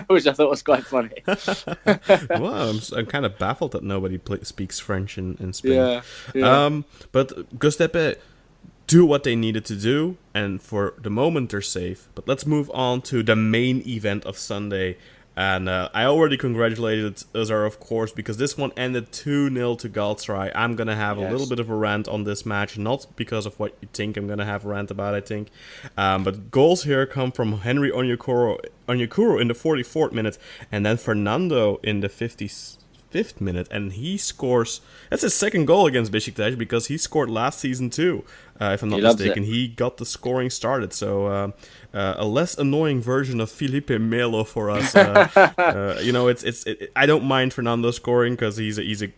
Which I thought was quite funny. Well, I'm kind of baffled that nobody speaks French in Spain. Yeah. But Göztepe do what they needed to do, and for the moment they're safe. But let's move on to the main event of Sunday. And I already congratulated Özer, of course, because this one ended 2-0 to Galatasaray. I'm going to have a little bit of a rant on this match, not because of what you think I'm going to have a rant about, I think. But goals here come from Henry Onyekuru in the 44th minute, and then Fernando in the 55th 85th minute, and he scores. That's his second goal against Besiktas because he scored last season too, if I'm not mistaken. He got the scoring started, so a less annoying version of Felipe Melo for us. I don't mind Fernando scoring because he's a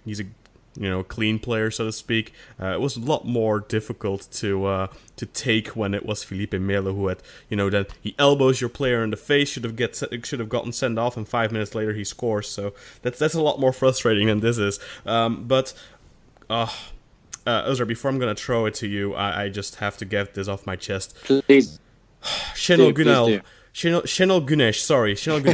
clean player, so to speak. It was a lot more difficult to take when it was Felipe Melo who had, that he elbows your player in the face, should have gotten sent off, and 5 minutes later he scores. So that's a lot more frustrating than this is. Özer, before I'm gonna throw it to you, I just have to get this off my chest. Please. Şenol Güneş,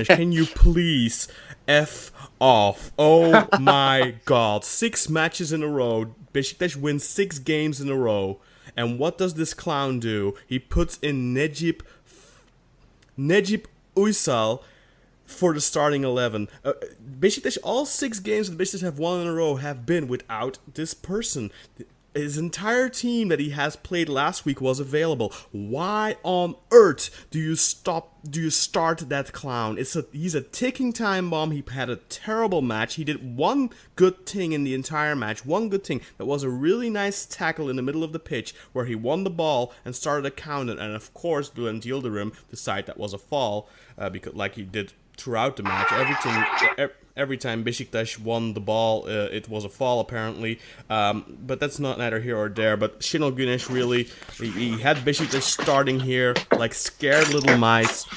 can you please F off? Oh my god. 6 matches in a row. Besiktas wins 6 games in a row. And what does this clown do? He puts in Necip Uysal for the starting 11. Besiktas, all 6 games that Besiktas have won in a row have been without this person. His entire team that he has played last week was available. Why on earth do you start that clown? He's a ticking time bomb. He had a terrible match. He did one good thing in the entire match. One good thing. That was a really nice tackle in the middle of the pitch where he won the ball and started a counter. And of course, Bülent Yıldırım decided that was a foul because like he did throughout the match. Every time Besiktas won the ball, it was a foul apparently. But that's neither here or there. But Şenol Güneş really, he had Besiktas starting here like scared little mice.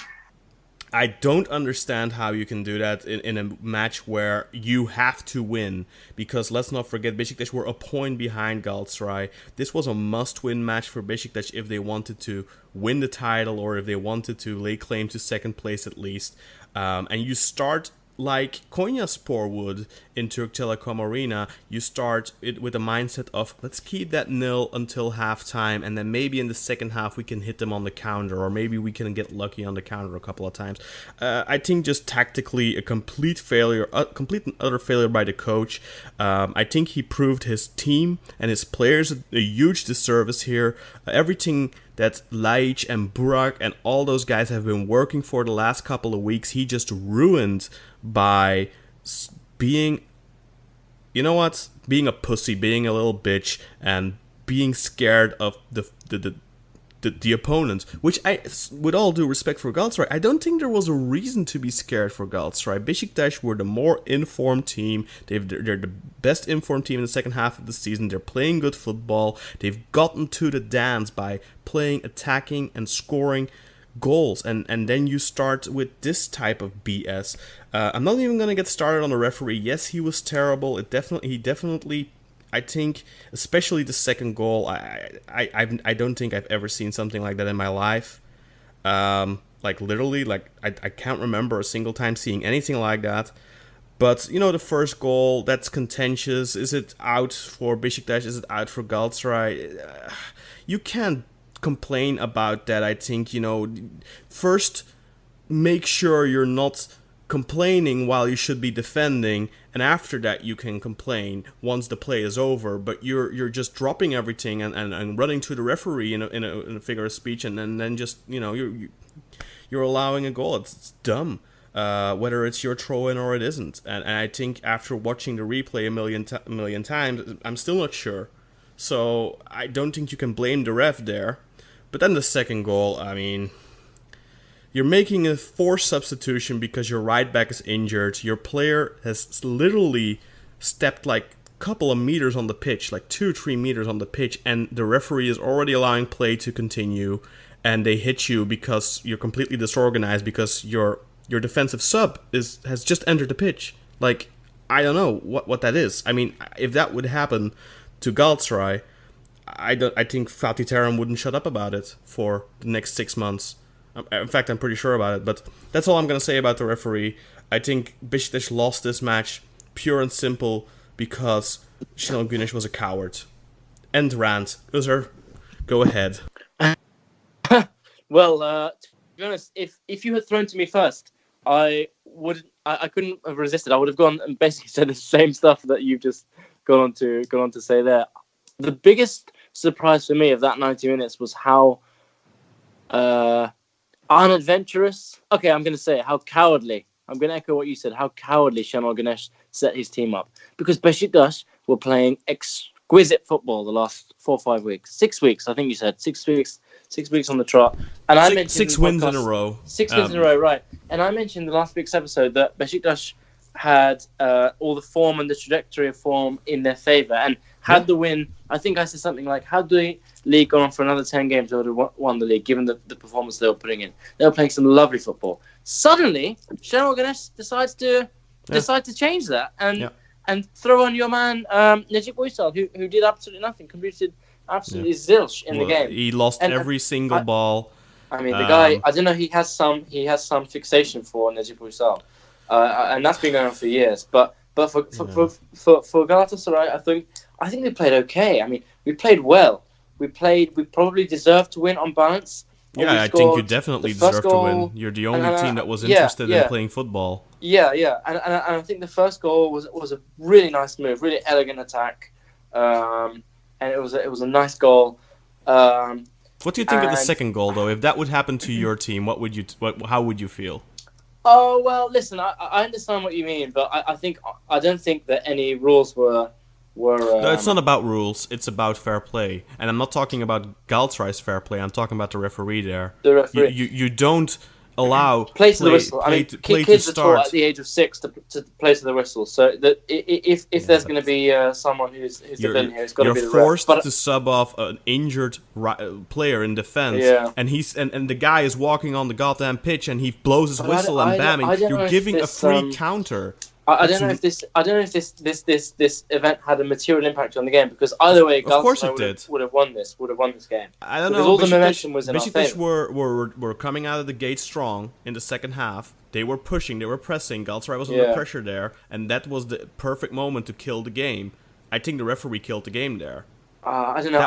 I don't understand how you can do that in a match where you have to win. Because let's not forget, Besiktas were a point behind Galatasaray. This was a must-win match for Besiktas if they wanted to win the title or if they wanted to lay claim to second place at least. And you start like Konyaspor would in Türk Telekom Arena. You start it with a mindset of let's keep that 0 until halftime, and then maybe in the second half we can hit them on the counter, or maybe we can get lucky on the counter a couple of times. I think just tactically a complete and utter failure by the coach. I think he proved his team and his players a huge disservice here. Everything that Laic and Burak and all those guys have been working for the last couple of weeks, he just ruined by being, being a pussy, being a little bitch, and being scared of the opponent. Which with all due respect for Galatasaray, I don't think there was a reason to be scared for Galatasaray. Besiktas were the more informed team. They're the best informed team in the second half of the season. They're playing good football. They've gotten to the dance by playing, attacking, and scoring goals, and then you start with this type of BS. I'm not even gonna get started on the referee. Yes, he was terrible. He definitely, I think, especially the second goal. I don't think I've ever seen something like that in my life. Like literally, like I can't remember a single time seeing anything like that. But the first goal, that's contentious. Is it out for Besiktas? Is it out for Galatasaray? You can't complain about that. I think first make sure you're not complaining while you should be defending, and after that you can complain once the play is over. But you're just dropping everything and running to the referee in a figure of speech, and then just you're allowing a goal. It's dumb. Whether it's your throw-in or it isn't, and I think after watching the replay a million times, I'm still not sure. So I don't think you can blame the ref there. But then the second goal, I mean, you're making a forced substitution because your right back is injured. Your player has literally stepped like a couple of meters on the pitch, like 2-3 meters on the pitch, and the referee is already allowing play to continue, and they hit you because you're completely disorganized because your defensive sub has just entered the pitch. Like, I don't know what that is. I mean, if that would happen to Galatasaray, I think Fatih Terim wouldn't shut up about it for the next 6 months. In fact, I'm pretty sure about it. But that's all I'm going to say about the referee. I think Besiktas lost this match pure and simple because Şenol Güneş was a coward. End rant. Özer, go ahead. Well, to be honest, if you had thrown to me first, I couldn't have resisted. I would have gone and basically said the same stuff that you've just gone on to say there. The biggest surprise for me of that 90 minutes was how unadventurous. Okay, I'm going to say it, how cowardly I'm going to echo what you said, how cowardly Şenol Güneş set his team up. Because Besiktas were playing exquisite football the last 4 or 5 weeks. 6 weeks, I think you said. 6 weeks. 6 weeks on the trot. And I mentioned 6 wins in a row. 6 wins in a row, right. And I mentioned in the last week's episode that Besiktas had all the form and the trajectory of form in their favour. And had the win, I think I said something like, had the league gone on for another 10 games, they would have won the league, given the performance they were putting in. They were playing some lovely football. Suddenly, Şenol Güneş decides to change that and throw on your man, Necip Uysal, who did absolutely nothing, contributed absolutely zilch in the game. He lost every single ball. I mean, the guy, I don't know, he has some fixation for Necip Uysal. And that's been going on for years. But for Galatasaray, I think they played okay. I mean, we played well. We probably deserved to win on balance. Yeah, I think you definitely deserve to win. You're the only team that was interested in playing football. Yeah. And I think the first goal was a really nice move, really elegant attack, and it was a nice goal. What do you think of the second goal, though? If that would happen to your team, how would you feel? Oh well, listen, I understand what you mean, but I don't think that any rules were. No, it's not about rules. It's about fair play, and I'm not talking about Galatasaray's fair play. I'm talking about the referee there. The referee. You don't allow play to the whistle. I mean, kids are taught at the age of 6 to play to the whistle. So that if there's going to be someone who's the villain here, it's got to be the ref. You're forced to sub off an injured player in defense, and and the guy is walking on the goddamn pitch, and he blows his whistle, and bam, you're giving a free counter. I don't know if this event had a material impact on the game, because either way, Galatasaray would have won this game. I don't know. Because all the momentum was in our favor. Besiktas were coming out of the gate strong in the second half. They were pushing, they were pressing. Galatasaray was under pressure there, and that was the perfect moment to kill the game. I think the referee killed the game there. I don't know.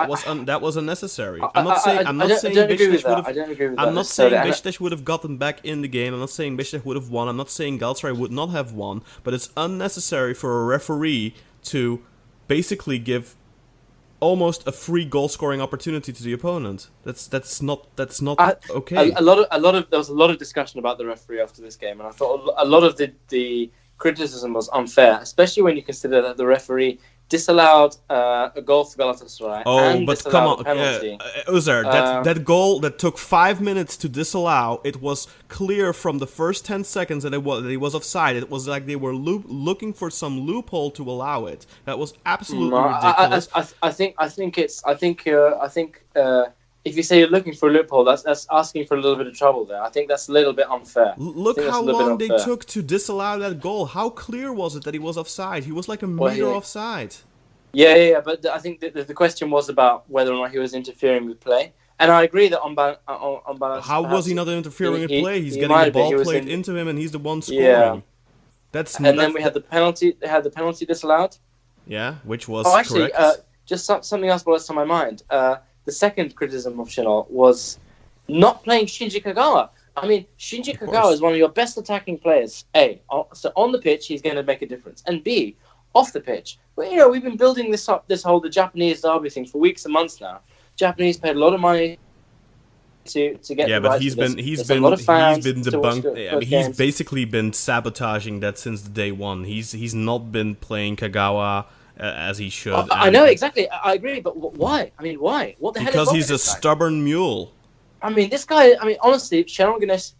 That was unnecessary. I'm not saying Besiktas would have gotten back in the game. I'm not saying Besiktas would have won. I'm not saying Galatasaray would not have won. But it's unnecessary for a referee to basically give almost a free goal scoring opportunity to the opponent. That's not okay. There was a lot of discussion about the referee after this game, and I thought a lot of the criticism was unfair, especially when you consider that the referee disallowed a goal for Galatasaray. Oh, but come on, Özer, that goal that took 5 minutes to disallow, it was clear from the first 10 seconds that he was offside. It was like they were looking for some loophole to allow it. That was absolutely ridiculous. I think if you say you're looking for a loophole, that's asking for a little bit of trouble there. I think that's a little bit unfair. Look how long they took to disallow that goal. How clear was it that he was offside? He was like a meter offside. Yeah, but I think the question was about whether or not he was interfering with play. And I agree that on balance... How was he not interfering with play? He's getting the ball played into him, and he's the one scoring. Yeah. Then we had the penalty. They had the penalty disallowed. Yeah, which was correct. Just something else was on my mind. The second criticism of Şenol was not playing Shinji Kagawa. I mean, Shinji Kagawa is one of your best attacking players. A, so on the pitch, he's going to make a difference. And B, off the pitch. Well, we've been building this whole Japanese derby thing for weeks and months now. Japanese paid a lot of money to get. Yeah, but he's been debunked. I mean, he's basically been sabotaging that since day one. He's not been playing Kagawa as he should. I know, exactly. I agree, but why? I mean, why? What the hell? Because he's a stubborn mule. I mean, this guy. I mean, honestly, Şenol Güneş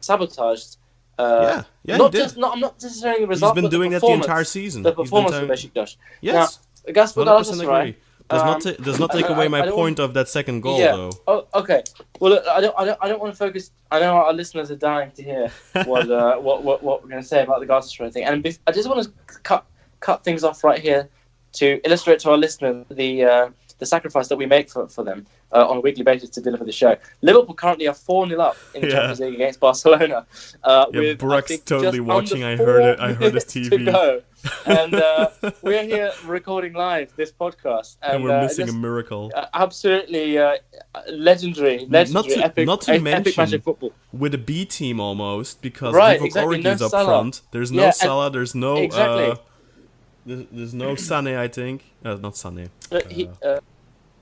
sabotaged. I'm not necessarily the result. He's been doing that the entire season. The performance of Besiktas. Yes. Now, Galatasaray does not take away my point of that second goal, though. Oh, okay. Well, look, I don't want to focus. I know our listeners are dying to hear what we're going to say about the Galatasaray thing, and I just want to cut things off right here to illustrate to our listeners the sacrifice that we make for them on a weekly basis to deliver the show. Liverpool currently are 4-0 up in the Champions League against Barcelona. With Brock's totally watching. I heard his TV. To go. And we're here recording live this podcast. And we're missing a miracle. Absolutely legendary, epic match of football. With a B team almost, because Origi is up front. There's no Salah, there's no... Exactly. There's no Sané, I think. Not Sané.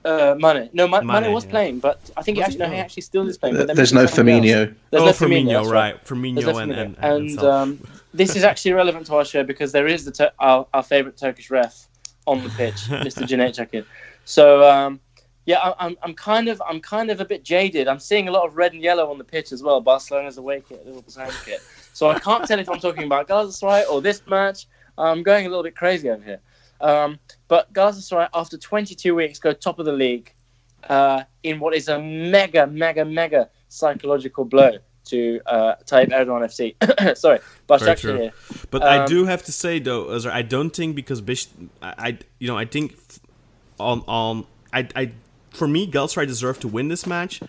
Mane. No, Mane was yeah. playing, but I think he actually still is playing. But then There's no Firmino. There's no Firmino, right? right. Firmino and this is actually relevant to our show because there is our favourite Turkish ref on the pitch, Mr. Cüneyt Çakır. So yeah, I'm kind of a bit jaded. I'm seeing a lot of red and yellow on the pitch as well. Barcelona's away kit, Liverpool's home kit. So I can't tell if I'm talking about Galatasaray or this match. I'm going a little bit crazy over here. But Galatasaray, after 22 weeks, go top of the league in what is a mega psychological blow to Tayyip Erdogan FC. Sorry, Basaksehir. But I do have to say though, Özer, I don't think because I think for me, Galatasaray deserved to win this match.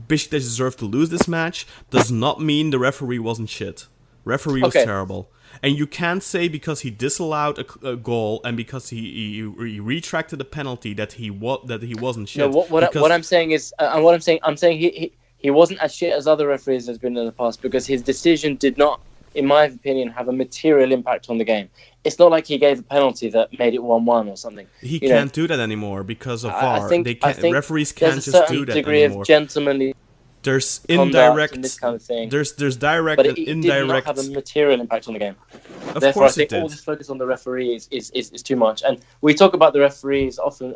Besiktas deserved to lose this match. Does not mean the referee wasn't shit. Referee was terrible. And you can't say because he disallowed a goal and because he retracted a penalty that he wasn't shit. No, what I'm saying is, I'm saying he wasn't as shit as other referees has been in the past because his decision did not, in my opinion, have a material impact on the game. It's not like he gave a penalty that made it 1-1 or something. He can't do that anymore because of VAR. I think referees can't just do that anymore. There's a certain degree of gentlemanly. There's indirect, and this kind of thing. There's direct but and indirect. But it did not have a material impact on the game. Of Therefore, course I think it did. all this focus on the referee is too much. And we talk about the referees often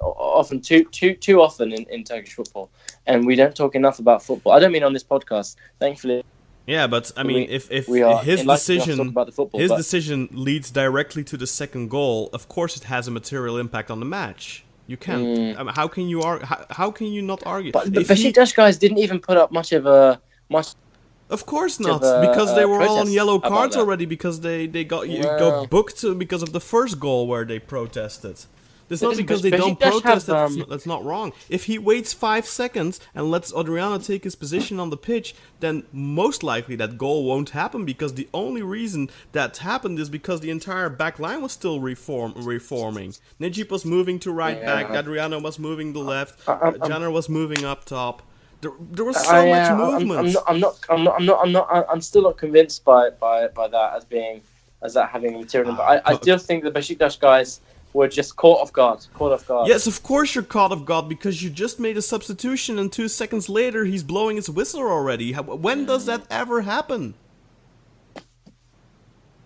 too often in Turkish football, and we don't talk enough about football. I don't mean on this podcast, thankfully. Yeah, but I mean, if his decision leads directly to the second goal, of course it has a material impact on the match. You can't. I mean, how can you not argue? But the Besiktas guys didn't even put up much. Of course not, because they were all on yellow cards already. Because they got booked because of the first goal where they protested. It's not because they don't protest that's not wrong. If he waits 5 seconds and lets Adriano take his position on the pitch, then most likely that goal won't happen because the only reason that happened is because the entire back line was still reforming. Najib was moving to right back, Adriano was moving to left, Janner was moving up top. There was so much movement. I'm still not convinced by that as that having a material impact. I still think the Besiktas guys were just caught off guard. Yes, of course you're caught off guard because you just made a substitution and 2 seconds later he's blowing his whistle already. When does that ever happen?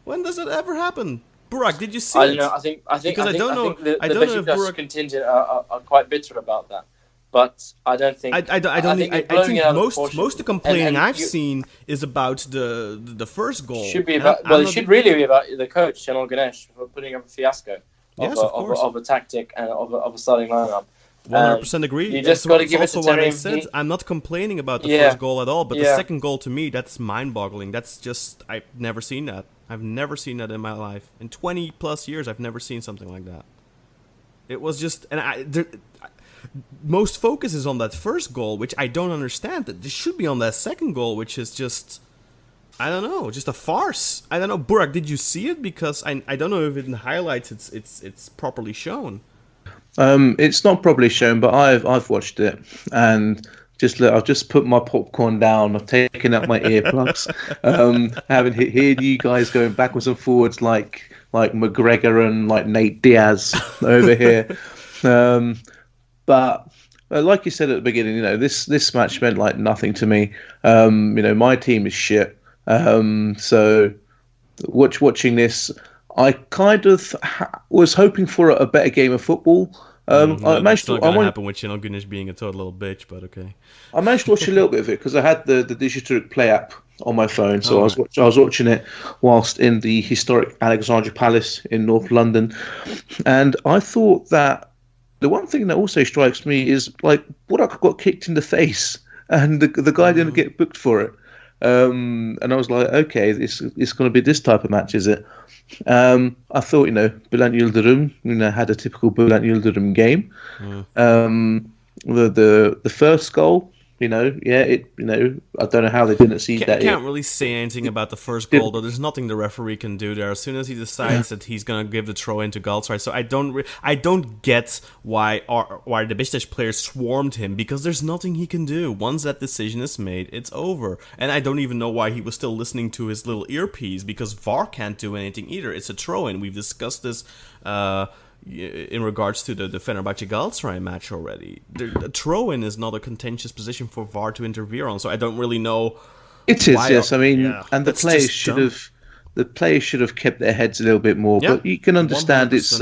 Burak, did you see it? I don't know. I think the Besiktas contingent are quite bitter about that. But I don't think. I think most of the complaining I've seen is about the first goal. Should be about. It should really be about the coach Şenol Güneş for putting up a fiasco. Of a tactic and of a starting lineup. 100% agree. You just got to give it to what I him. said. I'm not complaining about the first goal at all, but the second goal to me, that's mind-boggling. That's just I've never seen that. I've never seen that in my life. In 20 plus years, I've never seen something like that. It was just most focus is on that first goal, which I don't understand. That this should be on that second goal, which is just. I don't know, just a farce. I don't know, Burak, did you see it? Because I don't know if in the highlights it's properly shown. It's not properly shown, but I've watched it and I've just put my popcorn down. I've taken out my earplugs. Having heard you guys going backwards and forwards like McGregor and like Nate Diaz over here. But like you said at the beginning, this match meant like nothing to me. My team is shit. So watching this, I kind of was hoping for a better game of football. It's not going to happen with Şenol Güneş being a total little bitch, but okay. I managed to watch a little bit of it because I had the digital Play app on my phone, so I was watching it whilst in the historic Alexandra Palace in North London, and I thought that the one thing that also strikes me is like Burak got kicked in the face, and the guy didn't get booked for it. And I was like, okay, it's going to be this type of match, is it? I thought, Bülent Yıldırım, had a typical Bülent Yıldırım game. The first goal, I don't know how they didn't see that. Can't really say anything about the first goal, though. There's nothing the referee can do there. As soon as he decides that he's gonna give the throw into Galatasaray, so I don't get why the Besiktas players swarmed him because there's nothing he can do. Once that decision is made, it's over. And I don't even know why he was still listening to his little earpiece because VAR can't do anything either. It's a throw in. We've discussed this. in regards to the Fenerbahce Galatasaray match already. The throw-in is not a contentious position for VAR to interfere on, so I don't really know. It is, yes. I mean, and the players should have kept their heads a little bit more. Yeah, but you can understand it's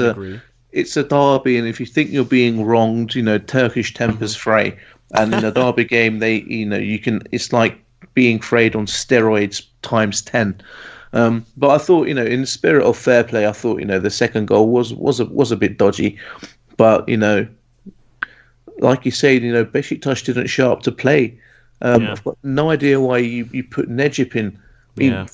a derby, and if you think you're being wronged, Turkish tempers fray, and in a derby game, it's like being frayed on steroids times 10. But I thought, in the spirit of fair play, I thought, the second goal was a bit dodgy, but like you say, Besiktas didn't show up to play. I've got no idea why you put Necip in. Do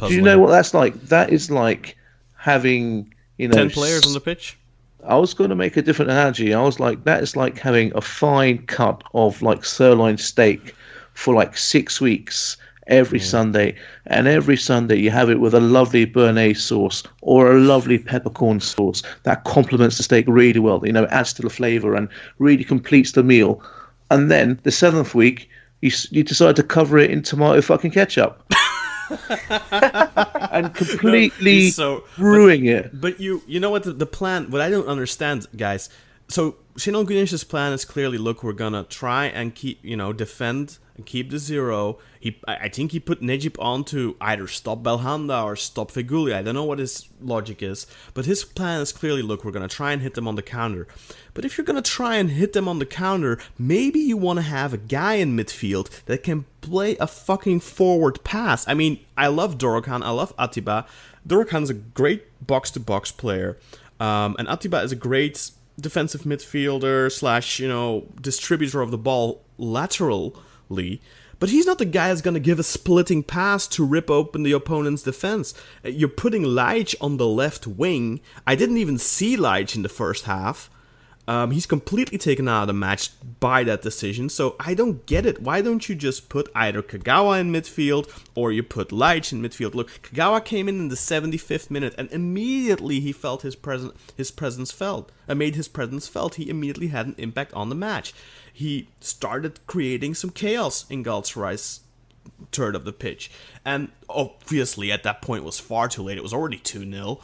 you know what that's like? That is like having 10 players on the pitch. I was going to make a different analogy. I was like, that is like having a fine cut of like sirloin steak for like 6 weeks every Sunday, and every Sunday you have it with a lovely béarnaise sauce or a lovely peppercorn sauce that complements the steak really well. Adds to the flavour and really completes the meal. And then the 7th week, you decide to cover it in tomato fucking ketchup. And completely ruining it. But you know what the plan? What I don't understand, guys. So Şenol Güneş's plan is clearly, look, we're gonna try and keep, defend and keep the 0. I think he put Necip on to either stop Belhanda or stop Feguli. I don't know what his logic is, but his plan is clearly, look, we're gonna try and hit them on the counter. But if you're gonna try and hit them on the counter, maybe you want to have a guy in midfield that can play a fucking forward pass. I mean, I love Dorukhan, I love Atiba. Dorukhan's a great box-to-box player, and Atiba is a great defensive midfielder / distributor of the ball laterally. But he's not the guy that's going to give a splitting pass to rip open the opponent's defense. You're putting Laic on the left wing. I didn't even see Laic in the first half. He's completely taken out of the match by that decision, so I don't get it. Why don't you just put either Kagawa in midfield or you put Laic in midfield? Look, Kagawa came in the 75th minute and immediately he felt his presence felt. Made his presence felt. He immediately had an impact on the match. He started creating some chaos in Galatasaray's third of the pitch, and obviously at that point it was far too late. It was already 2-0,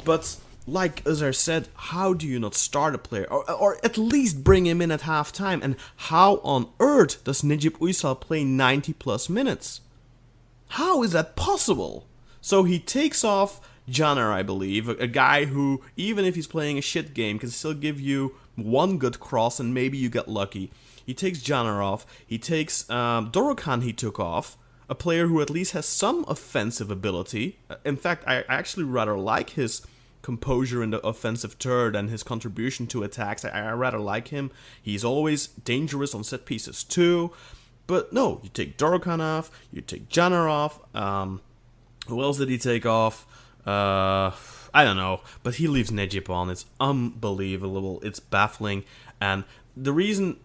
but like Özer said, how do you not start a player? Or at least bring him in at halftime? And how on earth does Necip Uysal play 90 plus minutes? How is that possible? So he takes off Caner, I believe, a guy who, even if he's playing a shit game, can still give you one good cross and maybe you get lucky. He takes Caner off. He takes Dorukhan, he took off. A player who at least has some offensive ability. In fact, I actually rather like his composure in the offensive third and his contribution to attacks. I rather like him. He's always dangerous on set pieces too. But no, you take Dorukhan off, you take Caner off. Who else did he take off? I don't know. But he leaves Necip on. It's unbelievable. It's baffling. And the reason,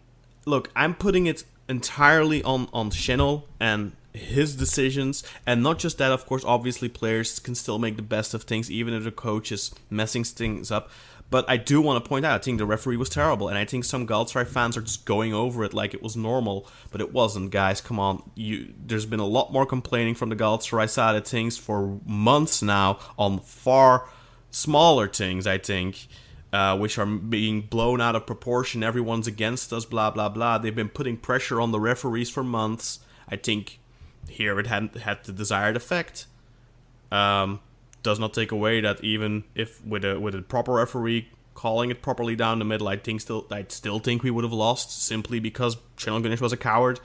look, I'm putting it entirely on Şenol and his decisions, and not just that, of course, obviously players can still make the best of things even if the coach is messing things up, but I do want to point out, I think the referee was terrible, and I think some Galatasaray fans are just going over it like it was normal, but it wasn't, guys. Come on, there's been a lot more complaining from the Galatasaray side of things for months now on far smaller things, I think, which are being blown out of proportion. Everyone's against us, blah blah blah. They've been putting pressure on the referees for months. I think here it hadn't had the desired effect. Does not take away that even if with a proper referee calling it properly down the middle, I still think we would have lost simply because Şenol Güneş was a coward.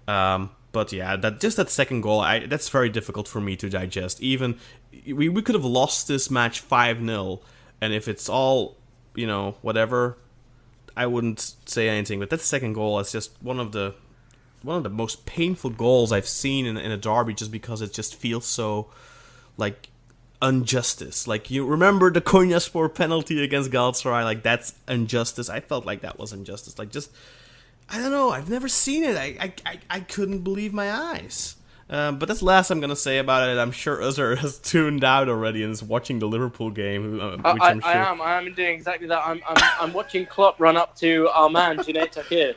But yeah, that second goal, that's very difficult for me to digest. Even we could have lost this match 5-0, and if it's all whatever, I wouldn't say anything. But that second goal is just one of the most painful goals I've seen in a derby, just because it just feels so like injustice. Like, you remember the Konyaspor penalty against Galatasaray? Like, that's injustice. I felt like that was injustice. Like, just, I don't know. I've never seen it. I couldn't believe my eyes. But that's the last I'm going to say about it. I'm sure Özer has tuned out already and is watching the Liverpool game, which I'm sure. I am doing exactly that. I'm watching Klopp run up to our man, Cüneyt Çakır,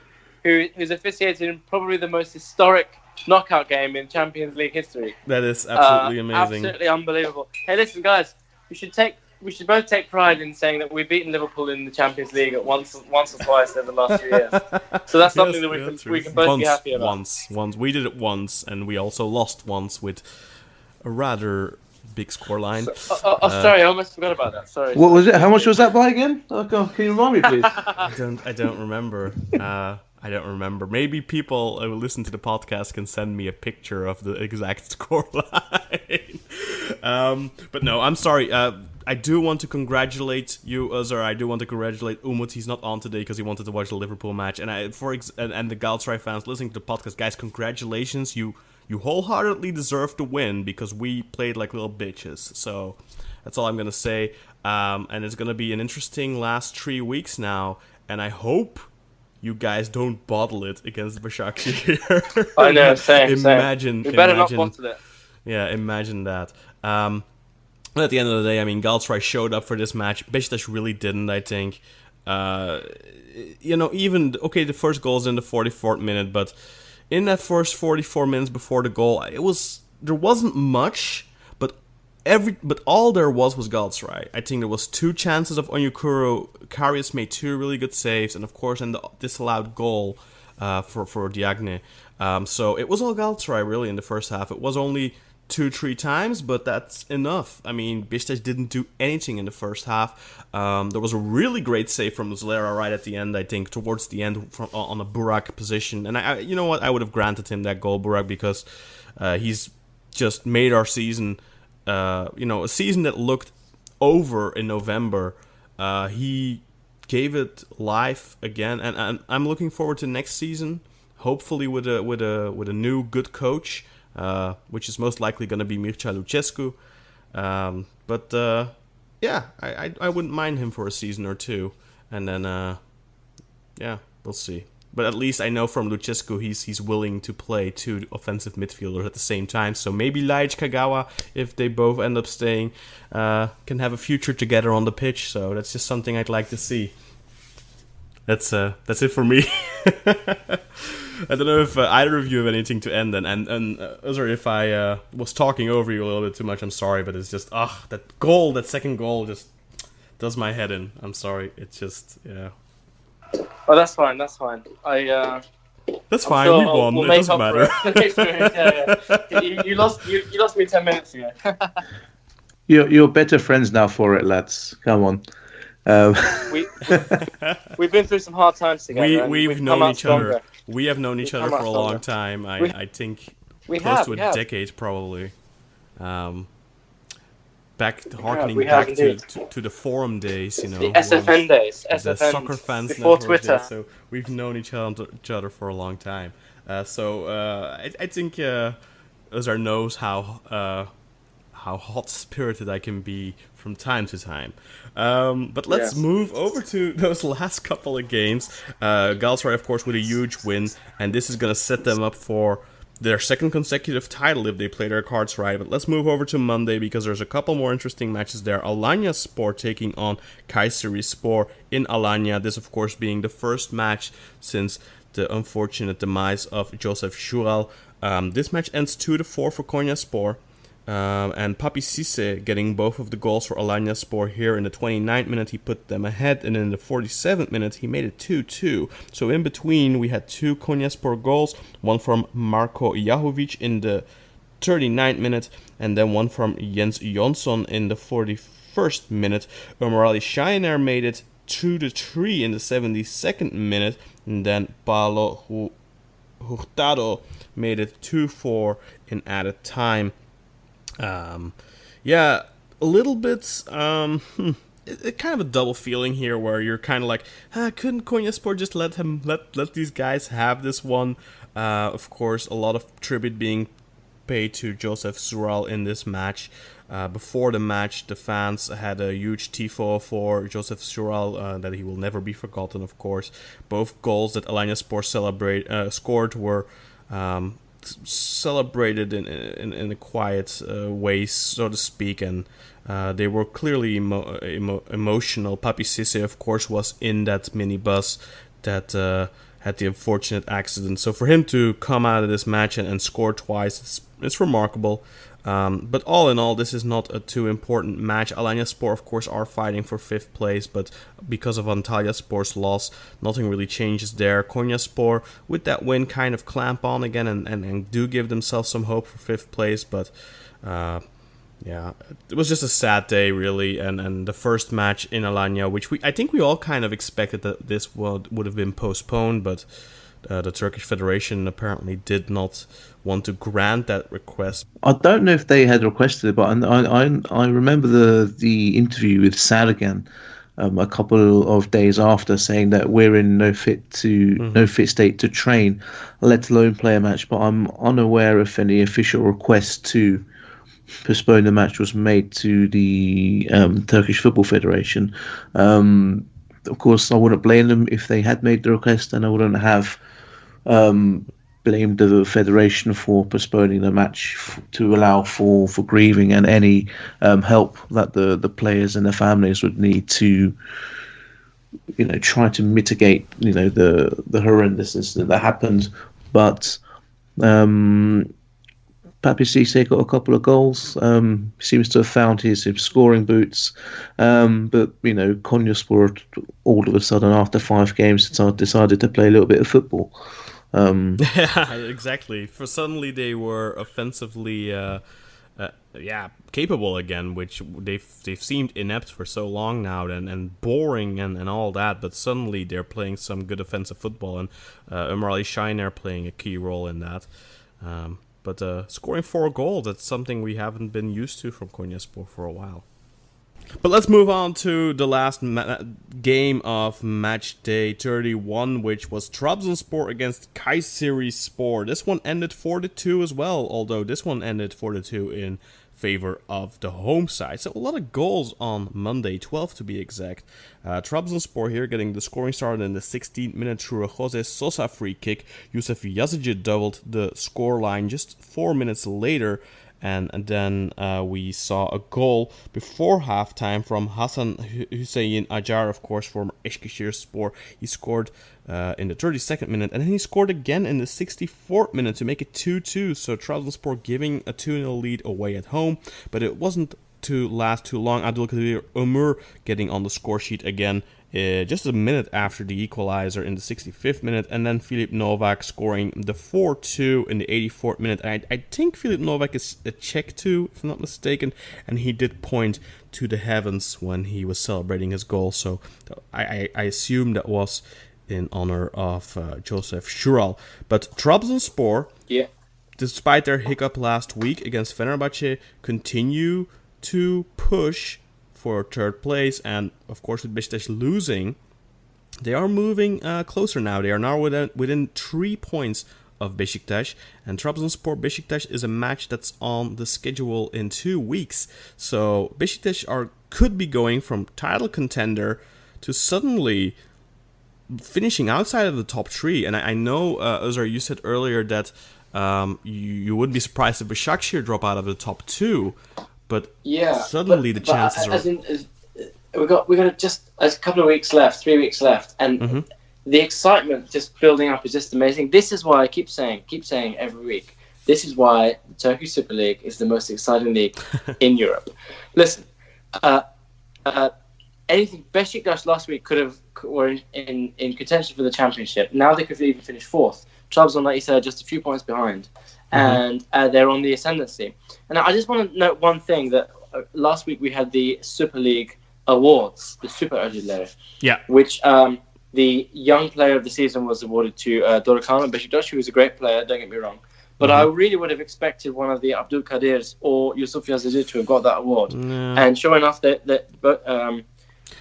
who's officiated in probably the most historic knockout game in Champions League history. That is absolutely amazing. Absolutely unbelievable. Hey, listen, guys, we should take both take pride in saying that we've beaten Liverpool in the Champions League at once or twice over the last few years. So that's something that we can both be happy about. Once we did it once, and we also lost once with a rather big scoreline. Sorry, I almost forgot about that. Sorry. What was it? How much was that by again? Can you remind me, please? I don't remember. I don't remember. Maybe people who listen to the podcast can send me a picture of the exact scoreline. But no, I'm sorry. I do want to congratulate you, Özer. I do want to congratulate Umut. He's not on today because he wanted to watch the Liverpool match. And and the Galatasaray fans listening to the podcast, guys, congratulations. You wholeheartedly deserve to win because we played like little bitches. So that's all I'm going to say. And it's going to be an interesting last 3 weeks now. And I hope you guys don't bottle it against Basaksehir. I know, same. We better not bottle it. Yeah, imagine that. But at the end of the day, I mean, Galatasaray showed up for this match. Besiktas really didn't, I think. The first goal is in the 44th minute, but in that first 44 minutes before the goal, there wasn't much, but all there was Galatasaray. I think there was 2 chances of Onyekuru. Karius made 2 really good saves, and of course, the disallowed goal for Diagne. So it was all Galatasaray really in the first half. It was only 2-3 times, but that's enough. I mean, Besiktas didn't do anything in the first half. There was a really great save from Zlera right at the end, I think, towards the end on a Burak position. And you know what? I would have granted him that goal, Burak, because he's just made our season, a season that looked over in November. He gave it life again, and I'm looking forward to next season, hopefully with a new good coach. Which is most likely going to be Mircea Lucescu. I wouldn't mind him for a season or 2. And then, we'll see. But at least I know from Lucescu he's willing to play 2 offensive midfielders at the same time. So maybe Laic Kagawa, if they both end up staying, can have a future together on the pitch. So that's just something I'd like to see. That's it for me. I don't know if either of you have anything to end, and Özer, if I was talking over you a little bit too much, I'm sorry, but it's just that second goal just does my head in. I'm sorry, it's just Oh, that's fine. That's fine. Sure we won. It doesn't matter. You lost me 10 minutes ago. You're better friends now for it, lads. Come on. We've been through some hard times together. We've known each other. We have known each other for a long time. I think close to a decade probably. Harkening back to the forum days, the SFN days, the soccer fans before Twitter. Days, so we've known each other for a long time. I think Özer knows how hot-spirited I can be from time to time. But let's move over to those last couple of games. Galatasaray, of course, with a huge win, and this is going to set them up for their second consecutive title if they play their cards right. But let's move over to Monday because there's a couple more interesting matches there. Alanyaspor taking on Kayserispor in Alanya. This, of course, being the first match since the unfortunate demise of Joseph Jural. This match ends 2-4 for Konyaspor. And Papi Cisse getting both of the goals for Alanyaspor here. In the 29th minute he put them ahead, and in the 47th minute he made it 2-2. So in between we had 2 Konyaspor goals, one from Marko Jahovic in the 39th minute, and then one from Jens Jonsson in the 41st minute. Ömerali Şahiner made it 2-3 in the 72nd minute, and then Paolo Hurtado made it 2-4 in added time. A little bit, kind of a double feeling here where you're kind of like, couldn't Konyaspor just let these guys have this one? Of course, a lot of tribute being paid to Joseph Jural in this match. Before the match, the fans had a huge tifo for Joseph Jural that he will never be forgotten, of course. Both goals that Alanyaspor scored were celebrated in a quiet way, so to speak, and they were clearly emotional. Papi Cisse, of course, was in that minibus that had the unfortunate accident. So for him to come out of this match and score twice, it's remarkable. But all in all, this is not a too important match. Alanyaspor, of course, are fighting for 5th place, but because of Antalyaspor's loss, nothing really changes there. Konyaspor, with that win, kind of clamp on again and do give themselves some hope for 5th place, but yeah, it was just a sad day, really, and the first match in Alanya, which I think we all kind of expected that this would have been postponed, but the Turkish Federation apparently did not want to grant that request. I don't know if they had requested it, but I remember the interview with Sargan a couple of days after, saying that we're in no fit state to train, let alone play a match. But I'm unaware if any official request to postpone the match was made to the Turkish Football Federation. Of course, I wouldn't blame them if they had made the request, and I wouldn't have blamed the federation for postponing the match to allow for grieving and any help that the players and their families would need to, try to mitigate, the horrendousness that happened. But Papi Cisse got a couple of goals. Seems to have found his scoring boots. But Konyaspor all of a sudden after 5 games decided to play a little bit of football. Yeah, exactly. For suddenly they were offensively, capable again, which they've seemed inept for so long now and boring and all that. But suddenly they're playing some good offensive football, and Ömer Ali Şahiner playing a key role in that. But scoring 4 goals, that's something we haven't been used to from Konyaspor for a while. But let's move on to the last game of match day 31, which was Trabzonspor against Kayserispor. This one ended 4-2 as well, although this one ended 4-2 in favor of the home side. So a lot of goals on Monday, 12 to be exact. Trabzonspor here getting the scoring started in the 16th minute through a Jose Sosa free kick. Yusuf Yazıcı doubled the scoreline just 4 minutes later. And then we saw a goal before halftime from Hasan Hüseyin Acar, of course, from Eskişehirspor. He scored in the 32nd minute, and then he scored again in the 64th minute to make it 2-2. So Trabzonspor giving a 2-0 lead away at home, but it wasn't to last too long. Abdülkadir Ömür getting on the score sheet again just a minute after the equalizer in the 65th minute, and then Filip Novak scoring the 4-2 in the 84th minute. And I think Filip Novak is a Czech too, if I'm not mistaken, and he did point to the heavens when he was celebrating his goal, so I assume that was in honor of Joseph Schural. But Trabzonspor, despite their hiccup last week against Fenerbahce, continue to push for 3rd place, and of course with Besiktas losing, they are moving closer now. They are now within 3 points of Besiktas, and Trabzonspor Besiktas is a match that's on the schedule in 2 weeks. So Besiktas could be going from title contender to suddenly finishing outside of the top 3. And I know, Özer, you said earlier that you wouldn't be surprised if Basaksehir drop out of the top 2. But suddenly the chances are... We got just a couple of weeks left, 3 weeks left, and the excitement just building up is just amazing. This is why I keep saying every week, this is why the Turkish Super League is the most exciting league in Europe. Listen, anything Besiktas last week were in contention for the championship. Now they could even finish 4th. Trabzon, like you said, just a few points behind. And they're on the ascendancy. And I just want to note one thing, that last week we had the Super League Awards, the Super Ödülleri, which the young player of the season was awarded to Dorukhan and Besiktas, who was a great player, don't get me wrong. But I really would have expected one of the Abdülkadir's or Yusuf Yazıcı to have got that award. No. And sure enough,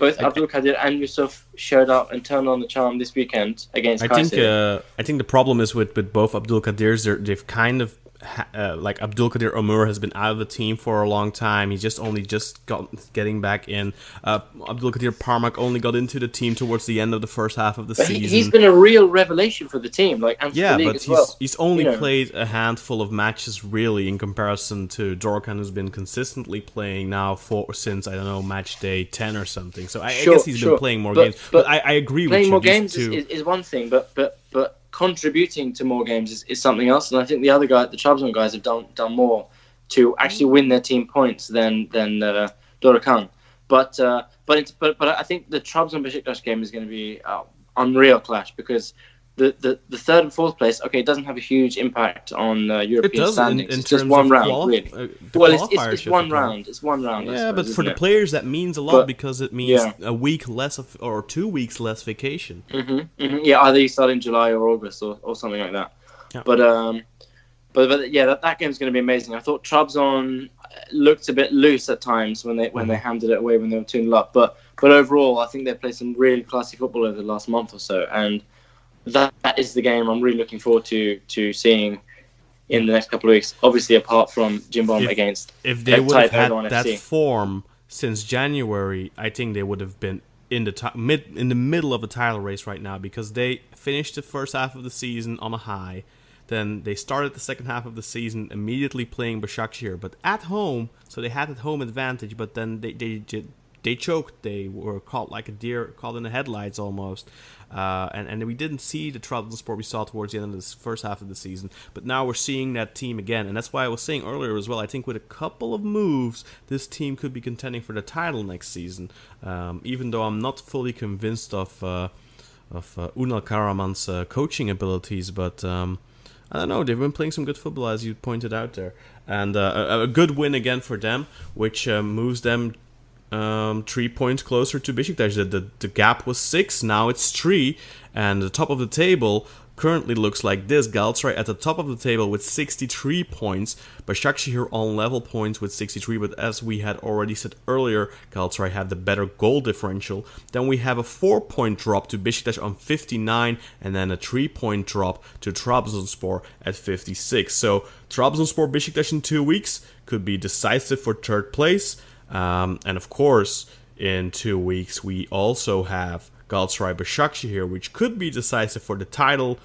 both Abdülkadir and Yusuf showed up and turned on the charm this weekend against Kayseri. I think the problem is with both Abdülkadir's, they've kind of like Abdülkadir Ömür has been out of the team for a long time. He's just getting back in. Abdülkadir Parmak only got into the team towards the end of the first half of the season. He's been a real revelation for the team, he's only played a handful of matches really in comparison to Dorukhan, who's been consistently playing now since match day 10 or something. So I guess he's been playing more games. But I agree with you. Playing more games is one thing, but contributing to more games is something else, and I think the Trabzon guys have done more to actually win their team points than Dorukhan. But I think the Trabzon Besiktas game is going to be unreal clash, because the third and fourth place, okay, it doesn't have a huge impact on European standings. In it's just terms one of round, really. It's one round. It's one round. Yeah, suppose, but for the it? players that means a lot, because it means yeah. a week less or 2 weeks less vacation. Yeah, either you start in July or August or something like that. Yeah. But yeah, that game's going to be amazing. I thought Trabzon looked a bit loose at times when they handed it away when they were 2-0 up. But overall, I think they played some really classy football over the last month or so, and that is the game I'm really looking forward to seeing in the next couple of weeks. Obviously, apart from Jimbom against if they would have had that FC. Form since January, I think they would have been in the middle of the title race right now, because they finished the first half of the season on a high. Then they started the second half of the season immediately playing Basaksehir, but at home, so they had that home advantage. But then they choked. They were caught like a deer caught in the headlights almost. And we didn't see the Trabzonspor we saw towards the end of this first half of the season. But now we're seeing that team again. And that's why I was saying earlier as well, I think with a couple of moves, this team could be contending for the title next season. Even though I'm not fully convinced of Unal Karaman's coaching abilities. But I don't know, they've been playing some good football, as you pointed out there. And a good win again for them, which moves them 3 points closer to Besiktas. The gap was 6, now it's 3, and the top of the table currently looks like this. Galatasaray at the top of the table with 63 points, Basaksehir on level points with 63, but as we had already said earlier, Galatasaray had the better goal differential. Then we have a 4-point drop to Besiktas on 59, and then a 3-point drop to Trabzonspor at 56. So Trabzonspor Besiktas in 2 weeks could be decisive for third place. And of course, in 2 weeks, we also have Galatasaray Basaksehir, which could be decisive for the title.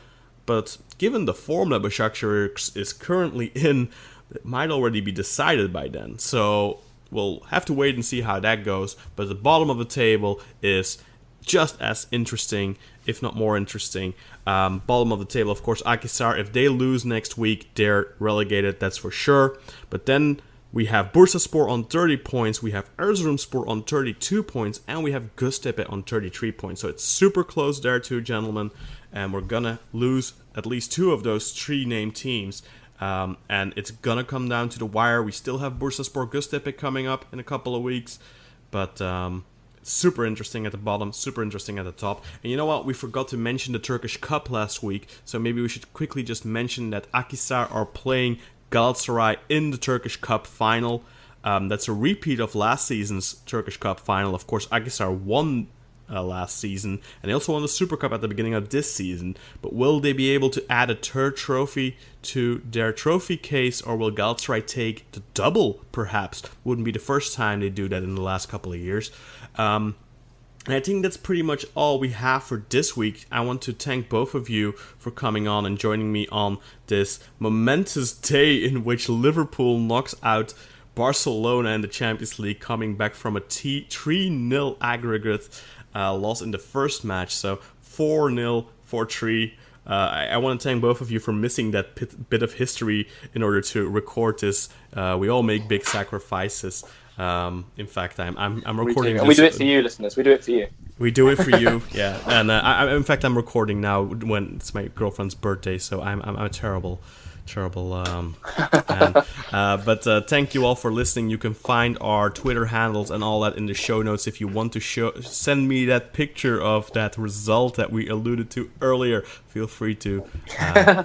But given the form that Basaksehir is currently in, it might already be decided by then. So we'll have to wait and see how that goes. But the bottom of the table is just as interesting, if not more interesting. Bottom of the table, of course, Akhisar. If they lose next week, they're relegated, that's for sure. But then we have Bursaspor on 30 points, we have Erzurumspor on 32 points, and we have Göztepe on 33 points. So it's super close there too, gentlemen. And we're going to lose at least 2 of those 3 named teams. And it's going to come down to the wire. We still have Bursaspor Göztepe coming up in a couple of weeks. But super interesting at the bottom, super interesting at the top. And you know what? We forgot to mention the Turkish Cup last week. So maybe we should quickly just mention that Akhisar are playing Galatasaray in the Turkish Cup final. That's a repeat of last season's Turkish Cup final. Of course, Akhisar won last season, and they also won the Super Cup at the beginning of this season. But will they be able to add a third trophy to their trophy case, or will Galatasaray take the double, perhaps? Wouldn't be the first time they do that in the last couple of years. And I think that's pretty much all we have for this week. I want to thank both of you for coming on and joining me on this momentous day in which Liverpool knocks out Barcelona in the Champions League, coming back from a 3-0 aggregate loss in the first match. So 4-0, 4-3. I want to thank both of you for missing that bit of history in order to record this. We all make big sacrifices. In fact, I'm recording. We do it for you, listeners. We do it for you. We do it for you, yeah. And in fact, I'm recording now when it's my girlfriend's birthday, so I'm a terrible man. But thank you all for listening. You can find our Twitter handles and all that in the show notes. If you want to send me that picture of that result that we alluded to earlier, feel free to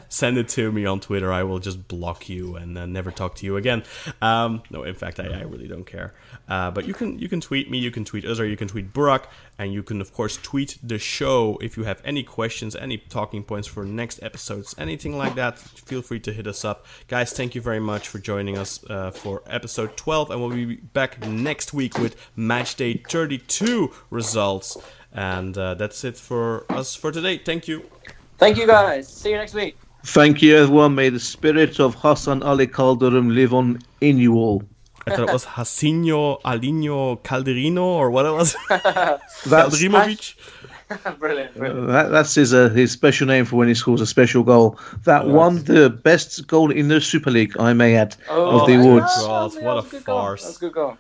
send it to me on Twitter. I will just block you and never talk to you again. No, in fact, I really don't care. But you can tweet me, you can tweet Özer, you can tweet Burak, and you can, of course, tweet the show if you have any questions, any talking points for next episodes, anything like that. Feel free to hit us up. Guys, thank you very much for joining us for episode 12, and we'll be back next week with matchday 32 results. And that's it for us for today. Thank you. Thank you, guys. See you next week. Thank you, everyone. May the spirit of Hasan Ali Calderum live on in you all. I thought it was Hasinho Alinho Calderino, or what it was. That's Calderimovic. Brilliant. That's his special name for when he scores a special goal. That won the best goal in the Super League, I may add, of the awards. God, what a farce. That's a good goal.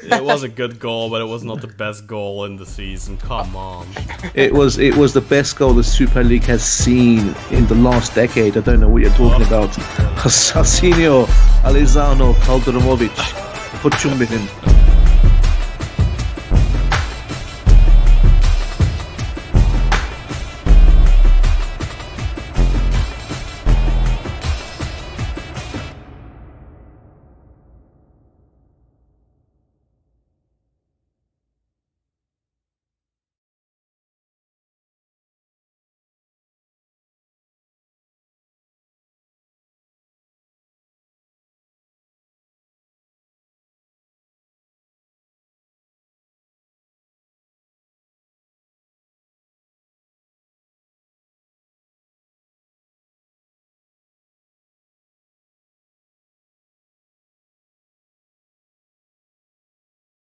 It was a good goal, but it was not the best goal in the season. Come on. It was the best goal the Super League has seen in the last decade. I don't know what you're talking about. Hasinio Alizano Kaldurumovic. Koçum benim.